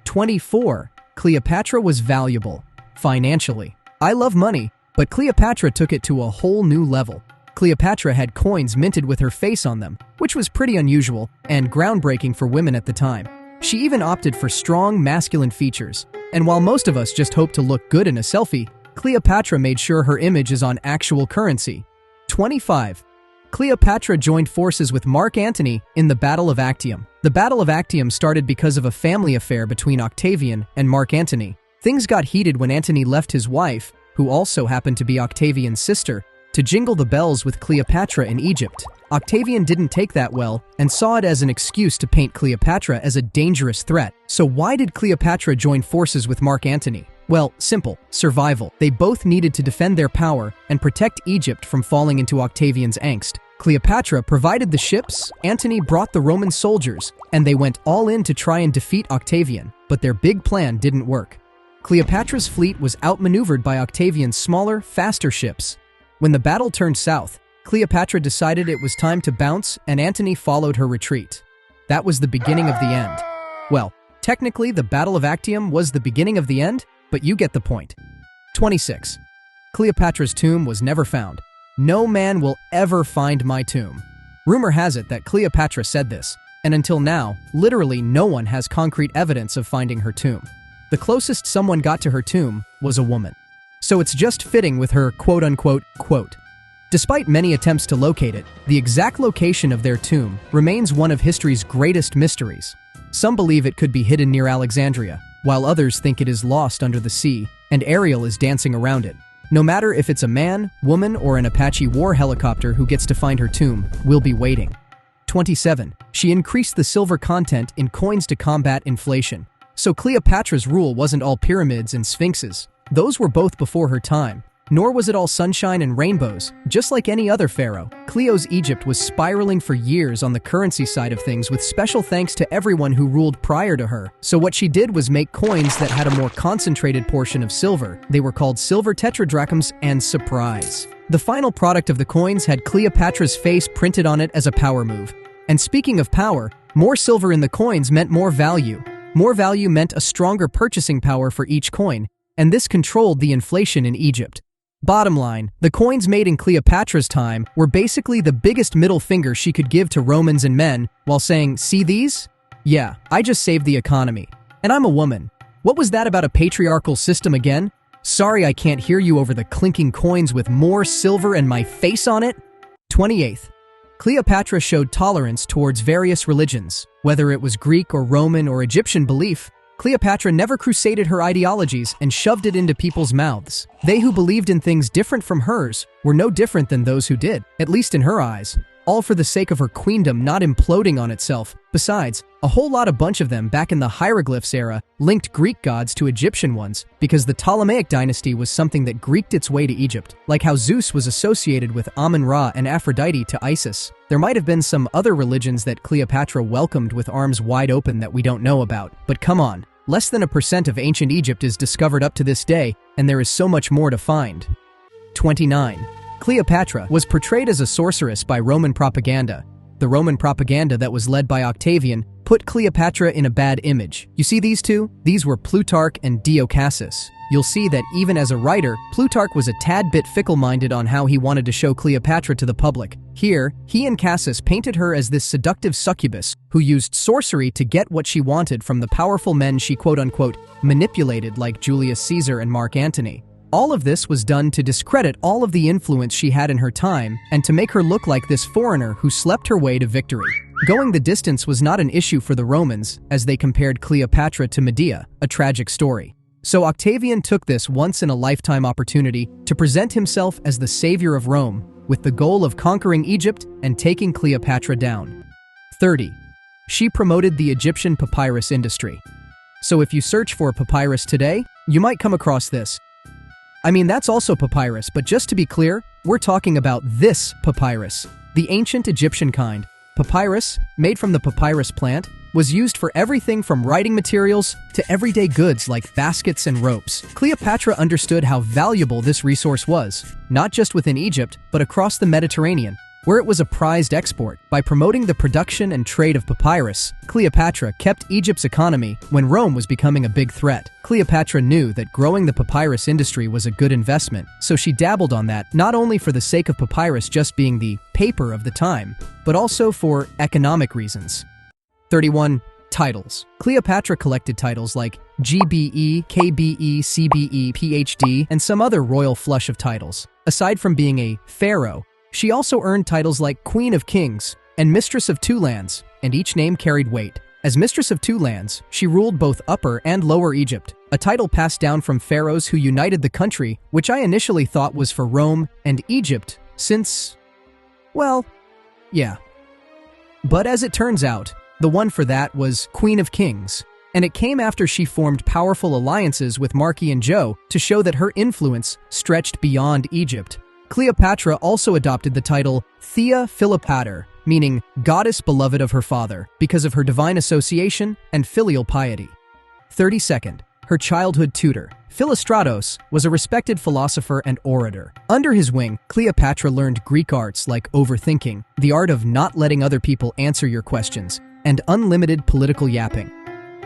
24. Cleopatra was valuable. Financially. I love money, but Cleopatra took it to a whole new level. Cleopatra had coins minted with her face on them, which was pretty unusual and groundbreaking for women at the time. She even opted for strong masculine features. And while most of us just hope to look good in a selfie, Cleopatra made sure her image is on actual currency. 25. Cleopatra joined forces with Mark Antony in the Battle of Actium. The Battle of Actium started because of a family affair between Octavian and Mark Antony. Things got heated when Antony left his wife, who also happened to be Octavian's sister, to jingle the bells with Cleopatra in Egypt. Octavian didn't take that well and saw it as an excuse to paint Cleopatra as a dangerous threat. So why did Cleopatra join forces with Mark Antony? Well, simple, survival. They both needed to defend their power and protect Egypt from falling into Octavian's angst. Cleopatra provided the ships, Antony brought the Roman soldiers, and they went all in to try and defeat Octavian, but their big plan didn't work. Cleopatra's fleet was outmaneuvered by Octavian's smaller, faster ships. When the battle turned south, Cleopatra decided it was time to bounce, and Antony followed her retreat. That was the beginning of the end. Well, technically the Battle of Actium was the beginning of the end, but you get the point. 26. Cleopatra's tomb was never found. No man will ever find my tomb. Rumor has it that Cleopatra said this, and until now, literally no one has concrete evidence of finding her tomb. The closest someone got to her tomb was a woman. So it's just fitting with her quote-unquote quote. Despite many attempts to locate it, the exact location of their tomb remains one of history's greatest mysteries. Some believe it could be hidden near Alexandria, while others think it is lost under the sea, and Ariel is dancing around it. No matter if it's a man, woman, or an Apache war helicopter who gets to find her tomb, we'll be waiting. 27. She increased the silver content in coins to combat inflation. So Cleopatra's rule wasn't all pyramids and sphinxes. Those were both before her time. Nor was it all sunshine and rainbows. Just like any other pharaoh, Cleo's Egypt was spiraling for years on the currency side of things, with special thanks to everyone who ruled prior to her. So what she did was make coins that had a more concentrated portion of silver. They were called silver tetradrachms, and surprise, the final product of the coins had Cleopatra's face printed on it as a power move. And speaking of power, more silver in the coins meant more value. More value meant a stronger purchasing power for each coin, and this controlled the inflation in Egypt. Bottom line, the coins made in Cleopatra's time were basically the biggest middle finger she could give to Romans and men while saying, "See these? Yeah, I just saved the economy. And I'm a woman. What was that about a patriarchal system again? Sorry I can't hear you over the clinking coins with more silver and my face on it." 28th. Cleopatra showed tolerance towards various religions. Whether it was Greek or Roman or Egyptian belief, Cleopatra never crusaded her ideologies and shoved it into people's mouths. They who believed in things different from hers were no different than those who did, at least in her eyes, all for the sake of her queendom not imploding on itself. Besides, a whole bunch of them back in the hieroglyphs era linked Greek gods to Egyptian ones because the Ptolemaic dynasty was something that Greeked its way to Egypt, like how Zeus was associated with Amun-Ra and Aphrodite to Isis. There might have been some other religions that Cleopatra welcomed with arms wide open that we don't know about, but come on, less than 1% of ancient Egypt is discovered up to this day, and there is so much more to find. 29. Cleopatra was portrayed as a sorceress by Roman propaganda. The Roman propaganda that was led by Octavian put Cleopatra in a bad image. You see these two? These were Plutarch and Dio Cassius. You'll see that even as a writer, Plutarch was a tad bit fickle-minded on how he wanted to show Cleopatra to the public. Here, he and Cassius painted her as this seductive succubus who used sorcery to get what she wanted from the powerful men she quote-unquote manipulated, like Julius Caesar and Mark Antony. All of this was done to discredit all of the influence she had in her time and to make her look like this foreigner who slept her way to victory. Going the distance was not an issue for the Romans, as they compared Cleopatra to Medea, a tragic story. So Octavian took this once-in-a-lifetime opportunity to present himself as the savior of Rome, with the goal of conquering Egypt and taking Cleopatra down. 30. She promoted the Egyptian papyrus industry. So if you search for papyrus today, you might come across this. I mean, that's also papyrus, but just to be clear, we're talking about this papyrus, the ancient Egyptian kind. Papyrus, made from the papyrus plant, was used for everything from writing materials to everyday goods like baskets and ropes. Cleopatra understood how valuable this resource was, not just within Egypt, but across the Mediterranean, where it was a prized export. By promoting the production and trade of papyrus, Cleopatra kept Egypt's economy when Rome was becoming a big threat. Cleopatra knew that growing the papyrus industry was a good investment, so she dabbled on that not only for the sake of papyrus just being the paper of the time, but also for economic reasons. 31. Titles. Cleopatra collected titles like GBE, KBE, CBE, PhD, and some other royal flush of titles. Aside from being a pharaoh, she also earned titles like Queen of Kings and Mistress of Two Lands, and each name carried weight. As Mistress of Two Lands, she ruled both Upper and Lower Egypt, a title passed down from pharaohs who united the country, which I initially thought was for Rome and Egypt, since, well, Yeah. But as it turns out, the one for that was Queen of Kings, and it came after she formed powerful alliances with Marky and Joe to show that her influence stretched beyond Egypt. Cleopatra also adopted the title Thea Philopater, meaning goddess beloved of her father, because of her divine association and filial piety. 32nd, her childhood tutor, Philostratos, was a respected philosopher and orator. Under his wing, Cleopatra learned Greek arts like overthinking, the art of not letting other people answer your questions, and unlimited political yapping.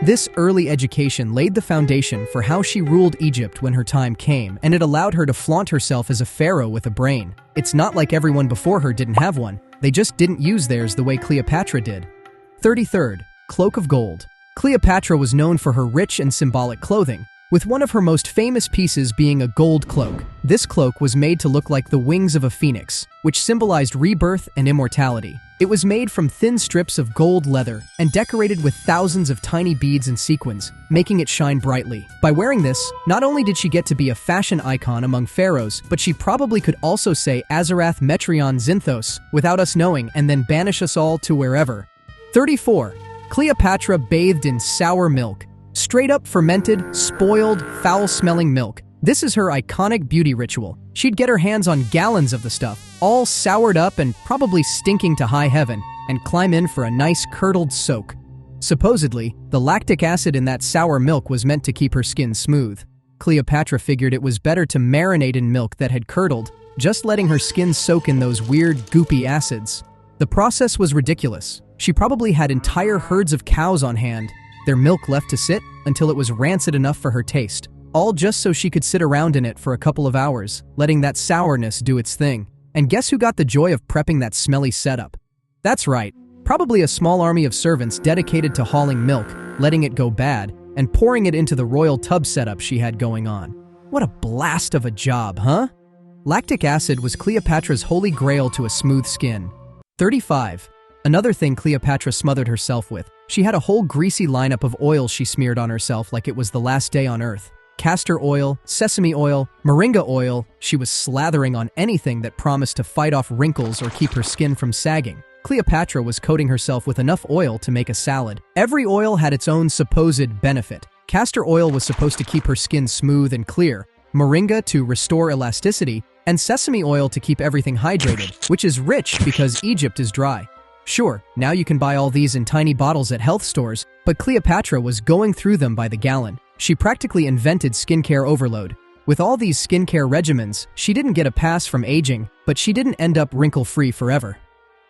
This early education laid the foundation for how she ruled Egypt when her time came, and it allowed her to flaunt herself as a pharaoh with a brain. It's not like everyone before her didn't have one, they just didn't use theirs the way Cleopatra did. 33rd, Cloak of Gold. Cleopatra was known for her rich and symbolic clothing, with one of her most famous pieces being a gold cloak. This cloak was made to look like the wings of a phoenix, which symbolized rebirth and immortality. It was made from thin strips of gold leather and decorated with thousands of tiny beads and sequins, making it shine brightly. By wearing this, not only did she get to be a fashion icon among pharaohs, but she probably could also say Azarath Metrion Zinthos without us knowing and then banish us all to wherever. 34. Cleopatra bathed in sour milk. Straight up fermented, spoiled, foul-smelling milk. This is her iconic beauty ritual. She'd get her hands on gallons of the stuff, all soured up and probably stinking to high heaven, and climb in for a nice curdled soak. Supposedly, the lactic acid in that sour milk was meant to keep her skin smooth. Cleopatra figured it was better to marinate in milk that had curdled, just letting her skin soak in those weird, goopy acids. The process was ridiculous. She probably had entire herds of cows on hand, their milk left to sit until it was rancid enough for her taste, all just so she could sit around in it for a couple of hours, letting that sourness do its thing. And guess who got the joy of prepping that smelly setup? That's right, probably a small army of servants dedicated to hauling milk, letting it go bad, and pouring it into the royal tub setup she had going on. What a blast of a job, huh? Lactic acid was Cleopatra's holy grail to a smooth skin. 35. Another thing Cleopatra smothered herself with. She had a whole greasy lineup of oils she smeared on herself like it was the last day on earth. Castor oil, sesame oil, moringa oil. She was slathering on anything that promised to fight off wrinkles or keep her skin from sagging. Cleopatra was coating herself with enough oil to make a salad. Every oil had its own supposed benefit. Castor oil was supposed to keep her skin smooth and clear, moringa to restore elasticity, and sesame oil to keep everything hydrated, which is rich because Egypt is dry. Sure, now you can buy all these in tiny bottles at health stores, but Cleopatra was going through them by the gallon. She practically invented skincare overload. With all these skincare regimens, she didn't get a pass from aging, but she didn't end up wrinkle-free forever.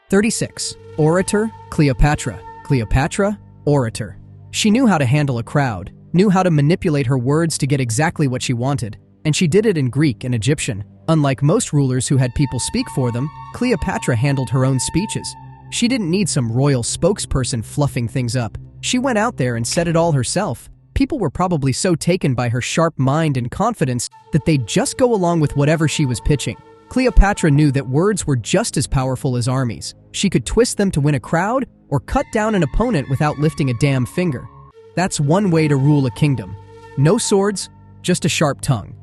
36. Orator Cleopatra. Cleopatra, orator. She knew how to handle a crowd, knew how to manipulate her words to get exactly what she wanted, and she did it in Greek and Egyptian. Unlike most rulers who had people speak for them, Cleopatra handled her own speeches. She didn't need some royal spokesperson fluffing things up. She went out there and said it all herself. People were probably so taken by her sharp mind and confidence that they'd just go along with whatever she was pitching. Cleopatra knew that words were just as powerful as armies. She could twist them to win a crowd or cut down an opponent without lifting a damn finger. That's one way to rule a kingdom. No swords, just a sharp tongue.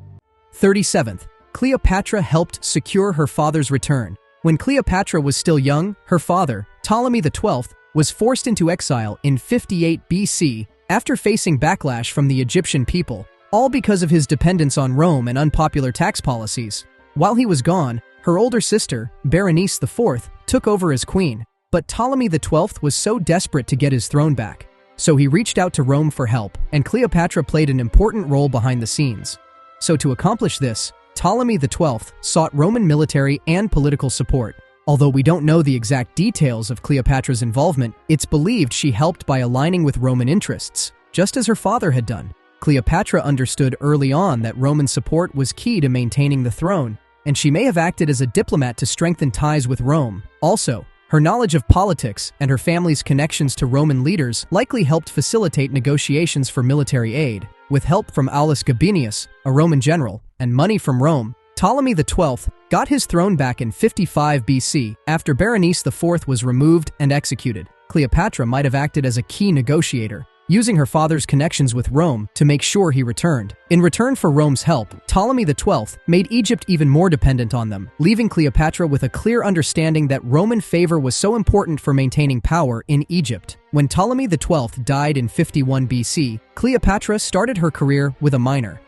37th. Cleopatra helped secure her father's return. When Cleopatra was still young, her father, Ptolemy XII, was forced into exile in 58 BC after facing backlash from the Egyptian people, all because of his dependence on Rome and unpopular tax policies. While he was gone, her older sister, Berenice IV, took over as queen, but Ptolemy XII was so desperate to get his throne back. So he reached out to Rome for help, and Cleopatra played an important role behind the scenes. So to accomplish this, Ptolemy XII sought Roman military and political support. Although we don't know the exact details of Cleopatra's involvement, it's believed she helped by aligning with Roman interests, just as her father had done. Cleopatra understood early on that Roman support was key to maintaining the throne, and she may have acted as a diplomat to strengthen ties with Rome. Also, her knowledge of politics and her family's connections to Roman leaders likely helped facilitate negotiations for military aid. With help from Aulus Gabinius, a Roman general, and money from Rome, Ptolemy XII got his throne back in 55 BC after Berenice IV was removed and executed. Cleopatra might have acted as a key negotiator, using her father's connections with Rome to make sure he returned. In return for Rome's help, Ptolemy XII made Egypt even more dependent on them, leaving Cleopatra with a clear understanding that Roman favor was so important for maintaining power in Egypt. When Ptolemy XII died in 51 BC, Cleopatra started her career with a minor.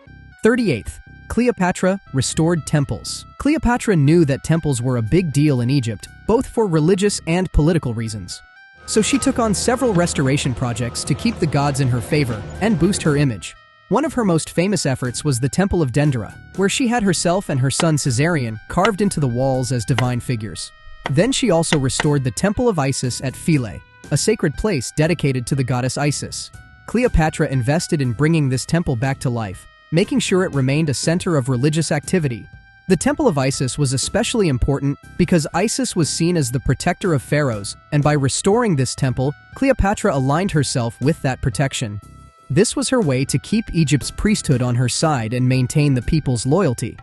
38th. Cleopatra restored temples. Cleopatra knew that temples were a big deal in Egypt, both for religious and political reasons. So she took on several restoration projects to keep the gods in her favor and boost her image. One of her most famous efforts was the Temple of Dendera, where she had herself and her son Caesarion carved into the walls as divine figures. Then she also restored the Temple of Isis at Philae, a sacred place dedicated to the goddess Isis. Cleopatra invested in bringing this temple back to life, making sure it remained a center of religious activity. The Temple of Isis was especially important because Isis was seen as the protector of pharaohs, and by restoring this temple, Cleopatra aligned herself with that protection. This was her way to keep Egypt's priesthood on her side and maintain the people's loyalty.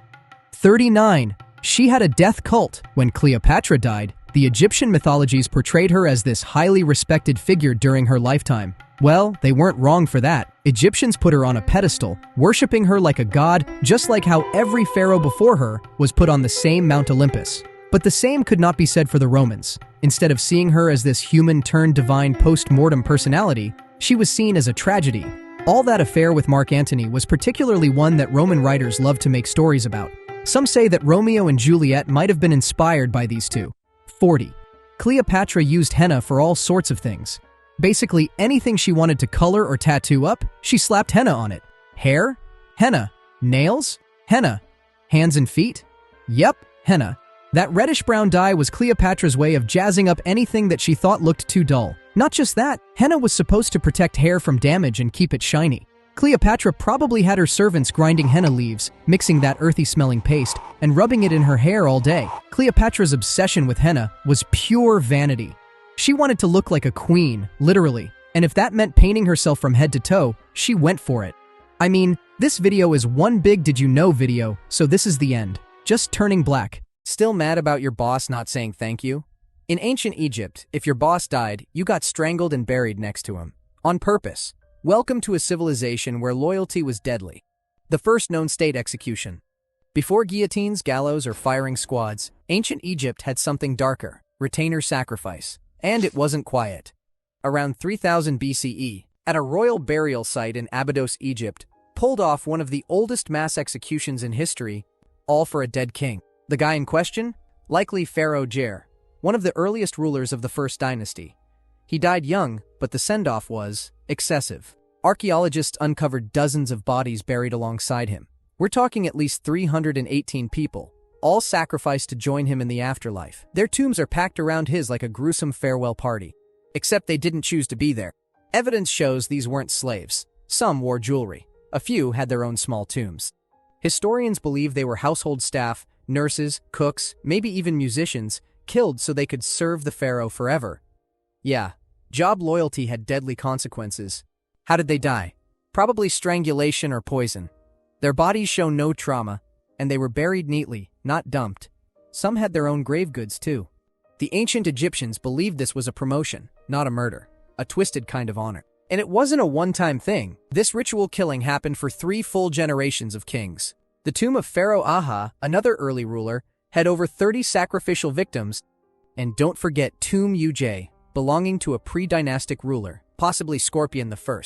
39. She had a death cult. When Cleopatra died, the Egyptian mythologies portrayed her as this highly respected figure during her lifetime. Well, they weren't wrong for that. Egyptians put her on a pedestal, worshipping her like a god, just like how every pharaoh before her was put on the same Mount Olympus. But the same could not be said for the Romans. Instead of seeing her as this human-turned-divine post-mortem personality, she was seen as a tragedy. All that affair with Mark Antony was particularly one that Roman writers loved to make stories about. Some say that Romeo and Juliet might have been inspired by these two. 40. Cleopatra used henna for all sorts of things. Basically, anything she wanted to color or tattoo up, she slapped henna on it. Hair? Henna. Nails? Henna. Hands and feet? Yep, henna. That reddish-brown dye was Cleopatra's way of jazzing up anything that she thought looked too dull. Not just that, henna was supposed to protect hair from damage and keep it shiny. Cleopatra probably had her servants grinding henna leaves, mixing that earthy-smelling paste, and rubbing it in her hair all day. Cleopatra's obsession with henna was pure vanity. She wanted to look like a queen, literally, and if that meant painting herself from head to toe, she went for it. I mean, this video is one big did you know video, so this is the end. Just turning black. Still mad about your boss not saying thank you? In ancient Egypt, if your boss died, you got strangled and buried next to him. On purpose. Welcome to a civilization where loyalty was deadly. The first known state execution. Before guillotines, gallows, or firing squads, ancient Egypt had something darker, retainer sacrifice. And it wasn't quiet. Around 3000 BCE, at a royal burial site in Abydos, Egypt, pulled off one of the oldest mass executions in history, all for a dead king. The guy in question? Likely Pharaoh Jer, one of the earliest rulers of the First Dynasty. He died young, but the send-off was excessive. Archaeologists uncovered dozens of bodies buried alongside him. We're talking at least 318 people, all sacrificed to join him in the afterlife. Their tombs are packed around his like a gruesome farewell party. Except they didn't choose to be there. Evidence shows these weren't slaves. Some wore jewelry. A few had their own small tombs. Historians believe they were household staff, nurses, cooks, maybe even musicians, killed so they could serve the pharaoh forever. Yeah, job loyalty had deadly consequences. How did they die? Probably strangulation or poison. Their bodies show no trauma, and they were buried neatly, not dumped. Some had their own grave goods too. The ancient Egyptians believed this was a promotion, not a murder, a twisted kind of honor. And it wasn't a one-time thing. This ritual killing happened for 3 full generations of kings. The tomb of Pharaoh Aha, another early ruler, had over 30 sacrificial victims. And don't forget Tomb Uj, belonging to a pre-dynastic ruler, possibly Scorpion I.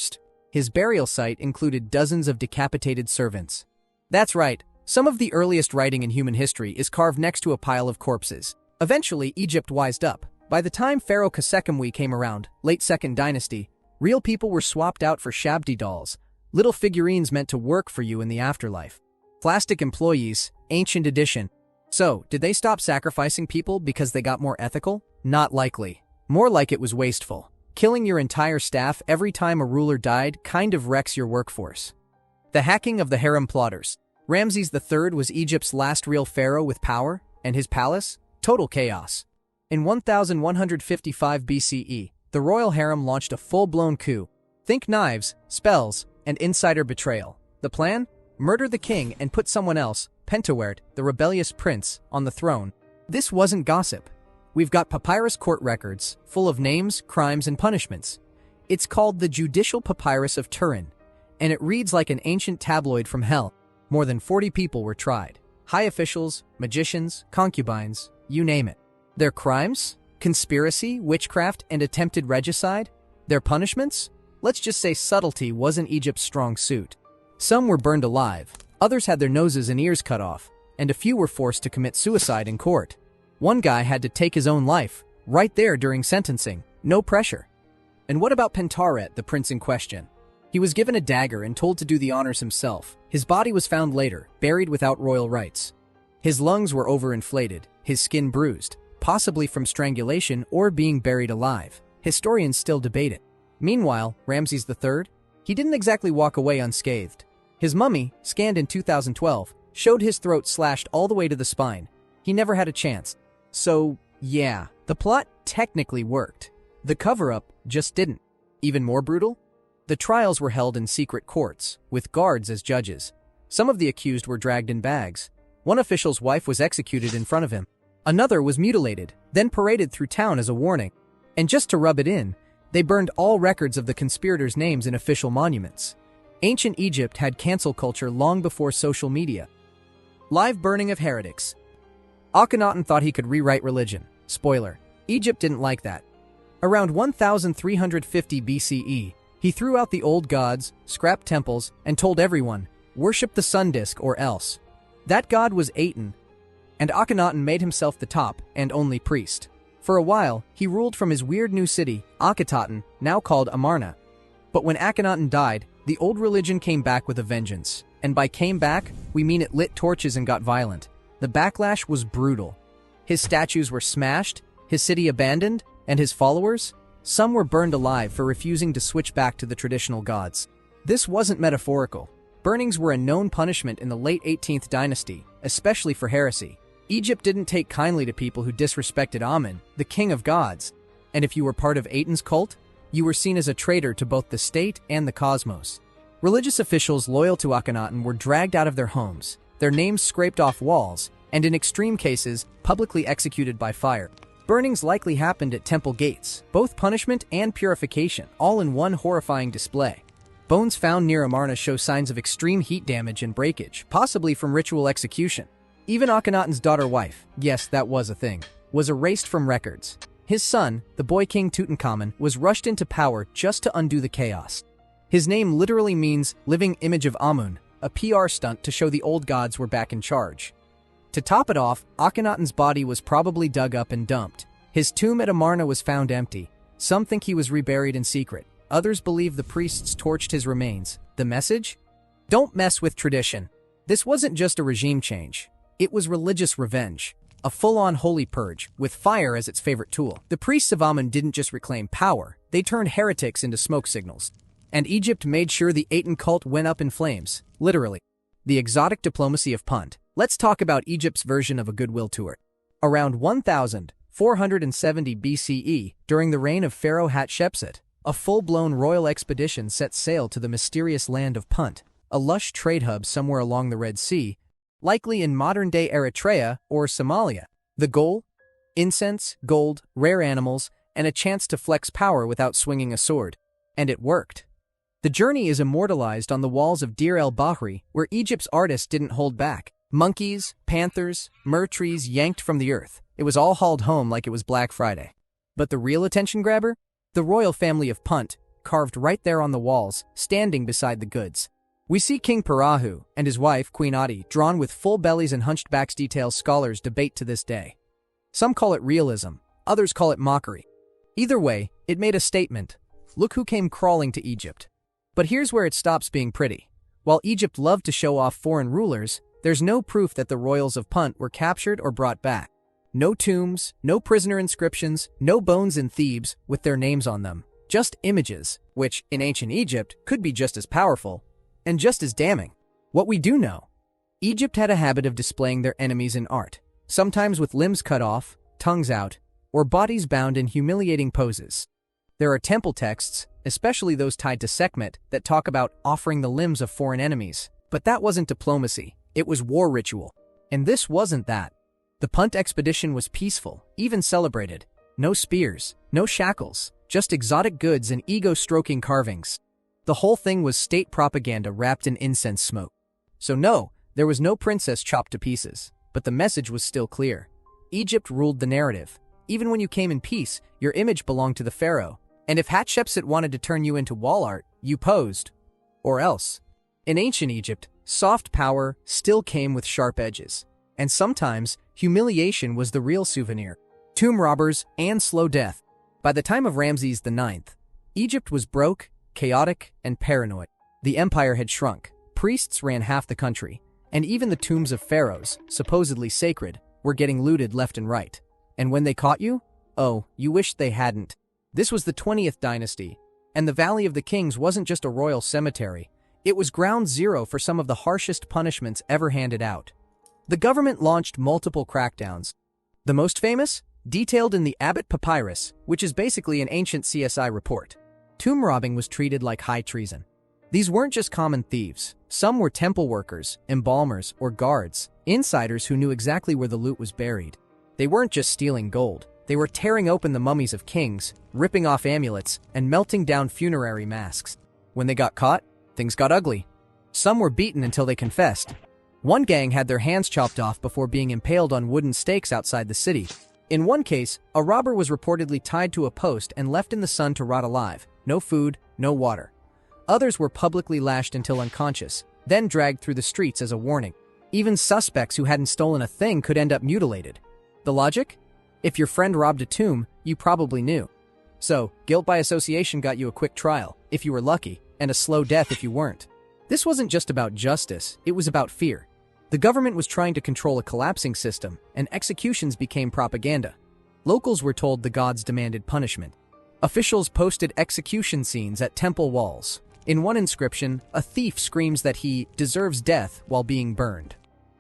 His burial site included dozens of decapitated servants. That's right, some of the earliest writing in human history is carved next to a pile of corpses. Eventually, Egypt wised up. By the time Pharaoh Khufu came around, late 2nd Dynasty, real people were swapped out for shabdi dolls, little figurines meant to work for you in the afterlife. Plastic employees, ancient edition. So, did they stop sacrificing people because they got more ethical? Not likely. More like it was wasteful. Killing your entire staff every time a ruler died kind of wrecks your workforce. The hacking of the harem plotters. Ramses III was Egypt's last real pharaoh with power, and his palace? Total chaos. In 1155 BCE, the royal harem launched a full-blown coup. Think knives, spells, and insider betrayal. The plan? Murder the king and put someone else, Mentuhotep, the rebellious prince, on the throne. This wasn't gossip. We've got papyrus court records, full of names, crimes, and punishments. It's called the Judicial Papyrus of Turin, and it reads like an ancient tabloid from hell. More than 40 people were tried. High officials, magicians, concubines, you name it. Their crimes? Conspiracy, witchcraft, and attempted regicide? Their punishments? Let's just say subtlety wasn't Egypt's strong suit. Some were burned alive, others had their noses and ears cut off, and a few were forced to commit suicide in court. One guy had to take his own life, right there during sentencing, no pressure. And what about Mentuhotep, the prince in question? He was given a dagger and told to do the honors himself. His body was found later, buried without royal rites. His lungs were overinflated, his skin bruised, possibly from strangulation or being buried alive. Historians still debate it. Meanwhile, Ramses III? He didn't exactly walk away unscathed. His mummy, scanned in 2012, showed his throat slashed all the way to the spine. He never had a chance. So, yeah, the plot technically worked. The cover-up just didn't. Even more brutal? The trials were held in secret courts, with guards as judges. Some of the accused were dragged in bags. One official's wife was executed in front of him. Another was mutilated, then paraded through town as a warning. And just to rub it in, they burned all records of the conspirators' names in official monuments. Ancient Egypt had cancel culture long before social media. Live burning of heretics. Akhenaten thought he could rewrite religion. Spoiler, Egypt didn't like that. Around 1350 BCE, he threw out the old gods, scrapped temples, and told everyone, worship the sun disk or else. That god was Aten, and Akhenaten made himself the top and only priest. For a while, he ruled from his weird new city, Akhenaten, now called Amarna. But when Akhenaten died, the old religion came back with a vengeance. And by came back, we mean it lit torches and got violent. The backlash was brutal. His statues were smashed, his city abandoned, and his followers? Some were burned alive for refusing to switch back to the traditional gods. This wasn't metaphorical. Burnings were a known punishment in the late 18th dynasty, especially for heresy. Egypt didn't take kindly to people who disrespected Amun, the king of gods. And if you were part of Aten's cult, you were seen as a traitor to both the state and the cosmos. Religious officials loyal to Akhenaten were dragged out of their homes, their names scraped off walls, and in extreme cases, publicly executed by fire. Burnings likely happened at temple gates, both punishment and purification, all in one horrifying display. Bones found near Amarna show signs of extreme heat damage and breakage, possibly from ritual execution. Even Akhenaten's daughter-wife, yes, that was a thing, was erased from records. His son, the boy king Tutankhamun, was rushed into power just to undo the chaos. His name literally means living image of Amun, a PR stunt to show the old gods were back in charge. To top it off, Akhenaten's body was probably dug up and dumped. His tomb at Amarna was found empty. Some think he was reburied in secret. Others believe the priests torched his remains. The message? Don't mess with tradition. This wasn't just a regime change. It was religious revenge. A full-on holy purge, with fire as its favorite tool. The priests of Amun didn't just reclaim power, they turned heretics into smoke signals. And Egypt made sure the Aten cult went up in flames, literally. The exotic diplomacy of Punt. Let's talk about Egypt's version of a goodwill tour. Around 1470 BCE, during the reign of Pharaoh Hatshepsut, a full-blown royal expedition set sail to the mysterious land of Punt, a lush trade hub somewhere along the Red Sea, likely in modern-day Eritrea or Somalia. The goal? Incense, gold, rare animals, and a chance to flex power without swinging a sword. And it worked. The journey is immortalized on the walls of Deir el-Bahri, where Egypt's artists didn't hold back. Monkeys, panthers, myrrh trees yanked from the earth. It was all hauled home like it was Black Friday. But the real attention grabber? The royal family of Punt, carved right there on the walls, standing beside the goods. We see King Pharaoh and his wife, Queen Ati, drawn with full bellies and hunched backs, details scholars debate to this day. Some call it realism, others call it mockery. Either way, it made a statement. Look who came crawling to Egypt. But here's where it stops being pretty. While Egypt loved to show off foreign rulers, there's no proof that the royals of Punt were captured or brought back. No tombs, no prisoner inscriptions, no bones in Thebes with their names on them. Just images, which, in ancient Egypt, could be just as powerful and just as damning. What we do know: Egypt had a habit of displaying their enemies in art, sometimes with limbs cut off, tongues out, or bodies bound in humiliating poses. There are temple texts, especially those tied to Sekhmet, that talk about offering the limbs of foreign enemies. But that wasn't diplomacy, it was war ritual. And this wasn't that. The Punt expedition was peaceful, even celebrated. No spears, no shackles, just exotic goods and ego-stroking carvings. The whole thing was state propaganda wrapped in incense smoke. So no, there was no princess chopped to pieces, but the message was still clear. Egypt ruled the narrative. Even when you came in peace, your image belonged to the pharaoh. And if Hatshepsut wanted to turn you into wall art, you posed. Or else. In ancient Egypt, soft power still came with sharp edges. And sometimes, humiliation was the real souvenir. Tomb robbers and slow death. By the time of Ramses IX, Egypt was broke, chaotic, and paranoid. The empire had shrunk. Priests ran half the country. And even the tombs of pharaohs, supposedly sacred, were getting looted left and right. And when they caught you? Oh, you wished they hadn't. This was the 20th dynasty, and the Valley of the Kings wasn't just a royal cemetery. It was ground zero for some of the harshest punishments ever handed out. The government launched multiple crackdowns. The most famous? Detailed in the Abbott Papyrus, which is basically an ancient CSI report. Tomb robbing was treated like high treason. These weren't just common thieves. Some were temple workers, embalmers, or guards, insiders who knew exactly where the loot was buried. They weren't just stealing gold. They were tearing open the mummies of kings, ripping off amulets, and melting down funerary masks. When they got caught, things got ugly. Some were beaten until they confessed. One gang had their hands chopped off before being impaled on wooden stakes outside the city. In one case, a robber was reportedly tied to a post and left in the sun to rot alive. No food, no water. Others were publicly lashed until unconscious, then dragged through the streets as a warning. Even suspects who hadn't stolen a thing could end up mutilated. The logic? If your friend robbed a tomb, you probably knew. So, guilt by association got you a quick trial, if you were lucky, and a slow death if you weren't. This wasn't just about justice, it was about fear. The government was trying to control a collapsing system, and executions became propaganda. Locals were told the gods demanded punishment. Officials posted execution scenes at temple walls. In one inscription, a thief screams that he deserves death while being burned.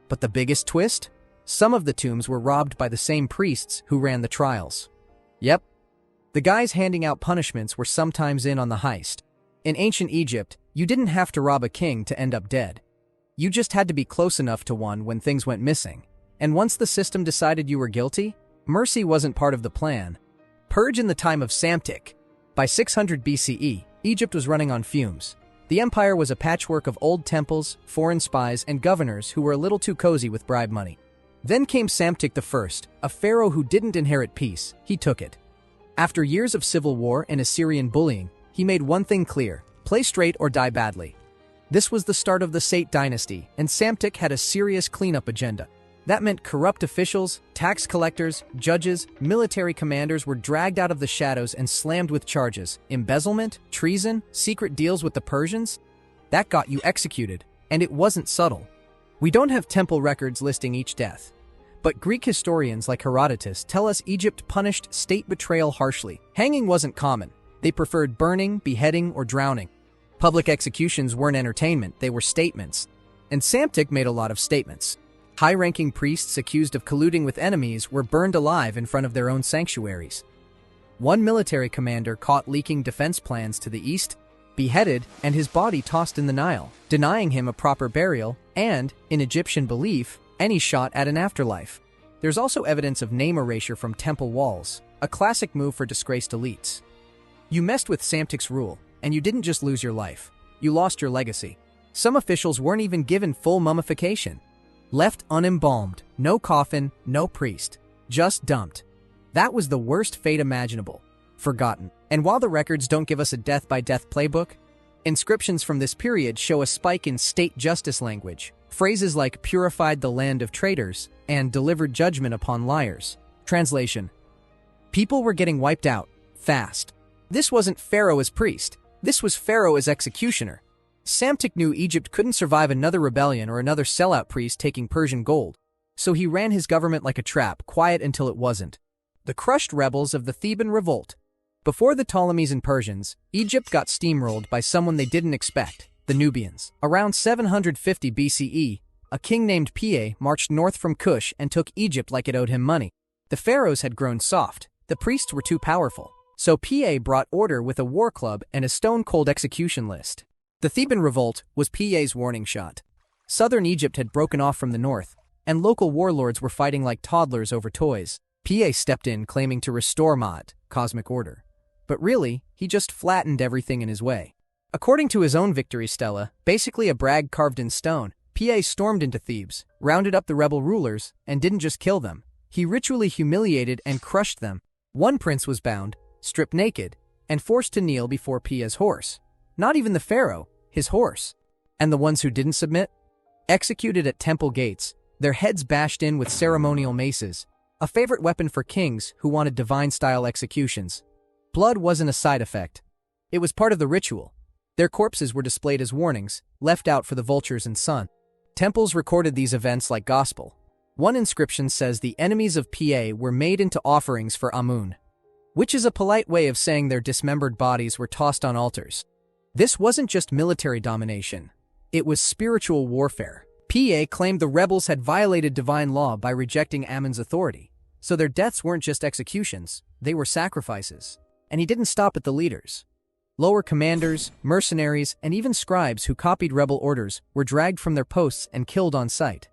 But the biggest twist? Some of the tombs were robbed by the same priests who ran the trials. Yep. The guys handing out punishments were sometimes in on the heist. In ancient Egypt, you didn't have to rob a king to end up dead. You just had to be close enough to one when things went missing. And once the system decided you were guilty, mercy wasn't part of the plan. Purge in the time of Psamtik. By 600 BCE, Egypt was running on fumes. The empire was a patchwork of old temples, foreign spies, and governors who were a little too cozy with bribe money. Then came Psamtik I, a pharaoh who didn't inherit peace, he took it. After years of civil war and Assyrian bullying, he made one thing clear: play straight or die badly. This was the start of the Sate dynasty, and Psamtik had a serious cleanup agenda. That meant corrupt officials, tax collectors, judges, military commanders were dragged out of the shadows and slammed with charges: embezzlement, treason, secret deals with the Persians. That got you executed, and it wasn't subtle. We don't have temple records listing each death, but Greek historians like Herodotus tell us Egypt punished state betrayal harshly. Hanging wasn't common. They preferred burning, beheading, or drowning. Public executions weren't entertainment, they were statements. And Psamtik made a lot of statements. High-ranking priests accused of colluding with enemies were burned alive in front of their own sanctuaries. One military commander caught leaking defense plans to the east, beheaded, and his body tossed in the Nile, denying him a proper burial and, in Egyptian belief, any shot at an afterlife. There's also evidence of name erasure from temple walls, a classic move for disgraced elites. You messed with Psamtik's rule, and you didn't just lose your life, you lost your legacy. Some officials weren't even given full mummification. Left unembalmed, no coffin, no priest, just dumped. That was the worst fate imaginable. Forgotten. And while the records don't give us a death-by-death playbook, inscriptions from this period show a spike in state justice language. Phrases like purified the land of traitors and delivered judgment upon liars. Translation: people were getting wiped out, fast. This wasn't Pharaoh as priest. This was Pharaoh as executioner. Psamtik knew Egypt couldn't survive another rebellion or another sellout priest taking Persian gold, so he ran his government like a trap, quiet until it wasn't. The crushed rebels of the Theban revolt. Before the Ptolemies and Persians, Egypt got steamrolled by someone they didn't expect: the Nubians. Around 750 BCE, a king named Pepi marched north from Kush and took Egypt like it owed him money. The pharaohs had grown soft. The priests were too powerful. So Pepi brought order with a war club and a stone-cold execution list. The Theban revolt was Pepi's warning shot. Southern Egypt had broken off from the north, and local warlords were fighting like toddlers over toys. Pepi stepped in claiming to restore Ma'at, cosmic order. But really, he just flattened everything in his way. According to his own victory stela, basically a brag carved in stone, PA stormed into Thebes, rounded up the rebel rulers, and didn't just kill them. He ritually humiliated and crushed them. One prince was bound, stripped naked, and forced to kneel before Pa's horse. Not even the pharaoh, his horse. And the ones who didn't submit? Executed at temple gates, their heads bashed in with ceremonial maces, a favorite weapon for kings who wanted divine-style executions. Blood wasn't a side effect. It was part of the ritual. Their corpses were displayed as warnings, left out for the vultures and sun. Temples recorded these events like gospel. One inscription says the enemies of Pa were made into offerings for Amun, which is a polite way of saying their dismembered bodies were tossed on altars. This wasn't just military domination. It was spiritual warfare. Pa claimed the rebels had violated divine law by rejecting Amun's authority, so their deaths weren't just executions, they were sacrifices. And he didn't stop at the leaders. Lower commanders, mercenaries, and even scribes who copied rebel orders were dragged from their posts and killed on sight.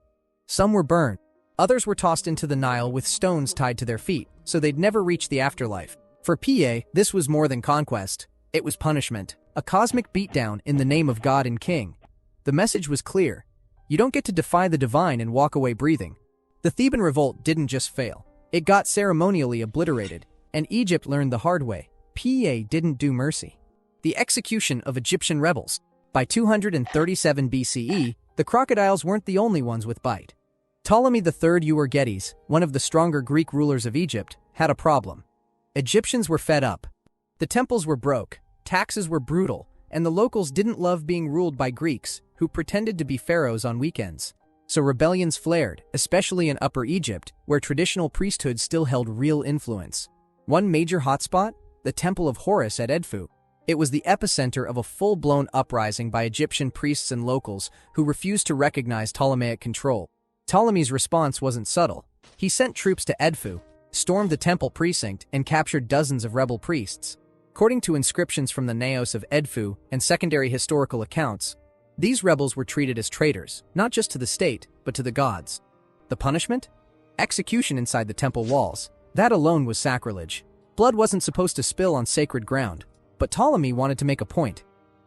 Some were burned. Others were tossed into the Nile with stones tied to their feet, so they'd never reach the afterlife. For Pa, this was more than conquest. It was punishment, a cosmic beatdown in the name of God and King. The message was clear. You don't get to defy the divine and walk away breathing. The Theban revolt didn't just fail. It got ceremonially obliterated, and Egypt learned the hard way. Pa didn't do mercy. The execution of Egyptian rebels. By 237 BCE, the crocodiles weren't the only ones with bite. Ptolemy III Euergetes, one of the stronger Greek rulers of Egypt, had a problem. Egyptians were fed up. The temples were broke, taxes were brutal, and the locals didn't love being ruled by Greeks who pretended to be pharaohs on weekends. So rebellions flared, especially in Upper Egypt, where traditional priesthood still held real influence. One major hotspot? The Temple of Horus at Edfu. It was the epicenter of a full-blown uprising by Egyptian priests and locals who refused to recognize Ptolemaic control. Ptolemy's response wasn't subtle. He sent troops to Edfu, stormed the temple precinct, and captured dozens of rebel priests. According to inscriptions from the Naos of Edfu and secondary historical accounts, these rebels were treated as traitors, not just to the state, but to the gods. The punishment? Execution inside the temple walls. That alone was sacrilege. Blood wasn't supposed to spill on sacred ground, but Ptolemy wanted to make a point.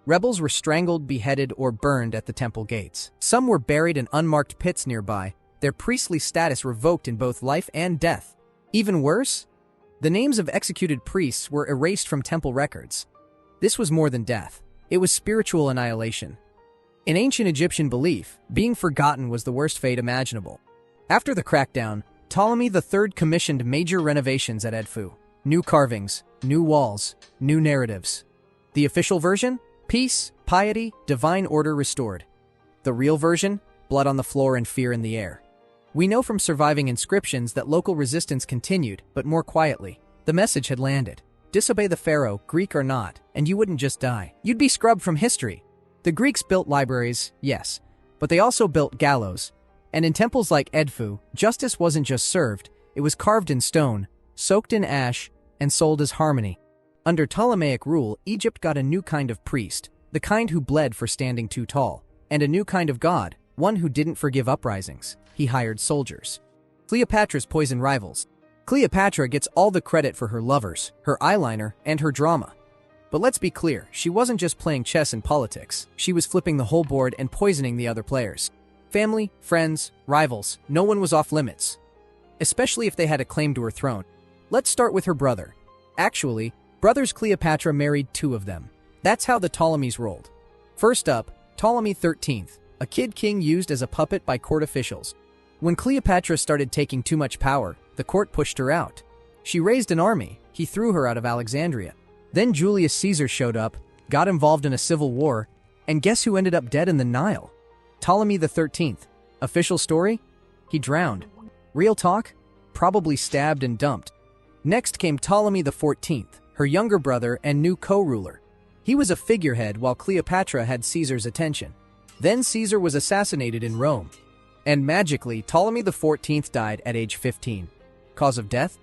Rebels were strangled, beheaded, or burned at the temple gates. Some were buried in unmarked pits nearby, their priestly status revoked in both life and death. Even worse, the names of executed priests were erased from temple records. This was more than death. It was spiritual annihilation. In ancient Egyptian belief, being forgotten was the worst fate imaginable. After the crackdown, Ptolemy III commissioned major renovations at Edfu. New carvings, new walls, new narratives. The official version? Peace, piety, divine order restored. The real version? Blood on the floor and fear in the air. We know from surviving inscriptions that local resistance continued, but more quietly. The message had landed. Disobey the pharaoh, Greek or not, and you wouldn't just die. You'd be scrubbed from history. The Greeks built libraries, yes, but they also built gallows. And in temples like Edfu, justice wasn't just served, it was carved in stone, soaked in ash, and sold as harmony. Under Ptolemaic rule, Egypt got a new kind of priest, the kind who bled for standing too tall, and a new kind of god, one who didn't forgive uprisings. He hired soldiers. Cleopatra's poison rivals. Cleopatra gets all the credit for her lovers, her eyeliner, and her drama. But let's be clear, she wasn't just playing chess in politics. She was flipping the whole board and poisoning the other players. Family, friends, rivals, no one was off limits, especially if they had a claim to her throne. Let's start with her brother. Actually, brothers Cleopatra married two of them. That's how the Ptolemies rolled. First up, Ptolemy XIII, a kid king used as a puppet by court officials. When Cleopatra started taking too much power, the court pushed her out. She raised an army. He threw her out of Alexandria. Then Julius Caesar showed up, got involved in a civil war, and guess who ended up dead in the Nile? Ptolemy XIII. Official story? He drowned. Real talk? Probably stabbed and dumped. Next came Ptolemy XIV, her younger brother and new co-ruler. He was a figurehead while Cleopatra had Caesar's attention. Then Caesar was assassinated in Rome. And magically, Ptolemy XIV died at age 15. Cause of death?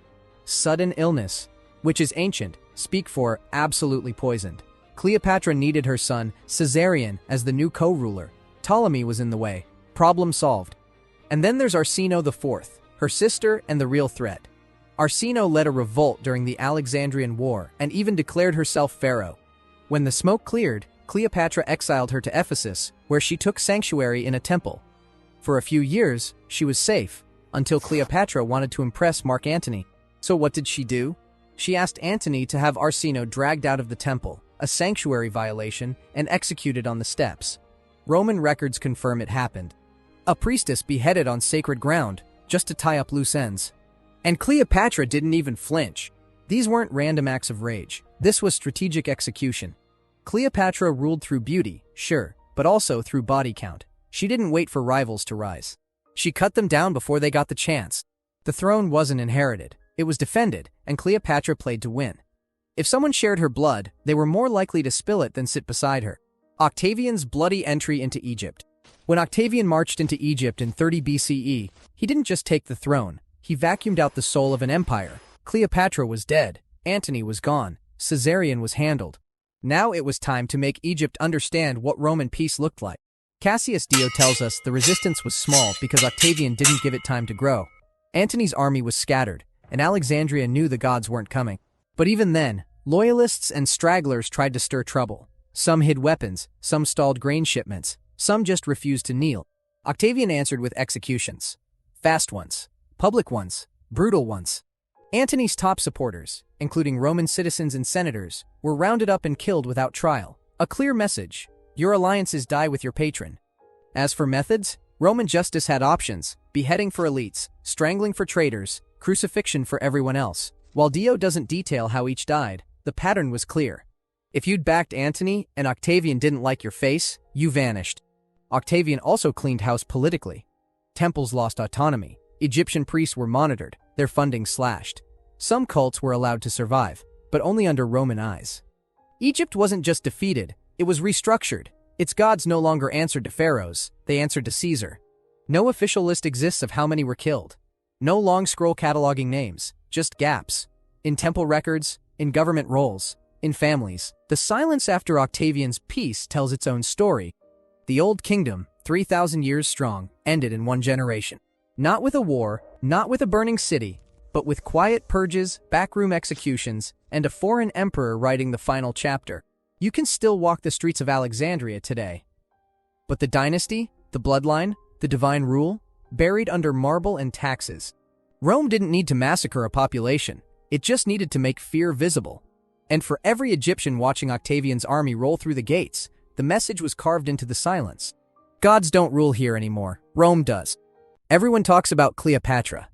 Sudden illness, which is ancient, speak for absolutely poisoned. Cleopatra needed her son, Caesarion, as the new co-ruler. Ptolemy was in the way. Problem solved. And then there's Arsinoe IV, her sister and the real threat. Arsinoe led a revolt during the Alexandrian War and even declared herself pharaoh. When the smoke cleared, Cleopatra exiled her to Ephesus, where she took sanctuary in a temple. For a few years, she was safe, until Cleopatra wanted to impress Mark Antony. So what did she do? She asked Antony to have Arsinoe dragged out of the temple, a sanctuary violation, and executed on the steps. Roman records confirm it happened. A priestess beheaded on sacred ground, just to tie up loose ends. And Cleopatra didn't even flinch. These weren't random acts of rage. This was strategic execution. Cleopatra ruled through beauty, sure, but also through body count. She didn't wait for rivals to rise. She cut them down before they got the chance. The throne wasn't inherited. It was defended, and Cleopatra played to win. If someone shared her blood, they were more likely to spill it than sit beside her. Octavian's bloody entry into Egypt. When Octavian marched into Egypt in 30 BCE, he didn't just take the throne. He vacuumed out the soul of an empire. Cleopatra was dead. Antony was gone. Caesarion was handled. Now it was time to make Egypt understand what Roman peace looked like. Cassius Dio tells us the resistance was small because Octavian didn't give it time to grow. Antony's army was scattered, and Alexandria knew the gods weren't coming. But even then, loyalists and stragglers tried to stir trouble. Some hid weapons, some stalled grain shipments, some just refused to kneel. Octavian answered with executions. Fast ones, public ones, brutal ones. Antony's top supporters, including Roman citizens and senators, were rounded up and killed without trial. A clear message: your alliances die with your patron. As for methods, Roman justice had options: beheading for elites, strangling for traitors, crucifixion for everyone else. While Dio doesn't detail how each died, the pattern was clear. If you'd backed Antony and Octavian didn't like your face, you vanished. Octavian also cleaned house politically. Temples lost autonomy. Egyptian priests were monitored, their funding slashed. Some cults were allowed to survive, but only under Roman eyes. Egypt wasn't just defeated, it was restructured. Its gods no longer answered to pharaohs, they answered to Caesar. No official list exists of how many were killed. No long scroll cataloging names, just gaps. In temple records, in government rolls, in families. The silence after Octavian's peace tells its own story. The Old Kingdom, 3,000 years strong, ended in one generation. Not with a war, not with a burning city, but with quiet purges, backroom executions, and a foreign emperor writing the final chapter. You can still walk the streets of Alexandria today. But the dynasty, the bloodline, the divine rule, buried under marble and taxes. Rome didn't need to massacre a population, it just needed to make fear visible. And for every Egyptian watching Octavian's army roll through the gates, the message was carved into the silence. Gods don't rule here anymore, Rome does. Everyone talks about Cleopatra.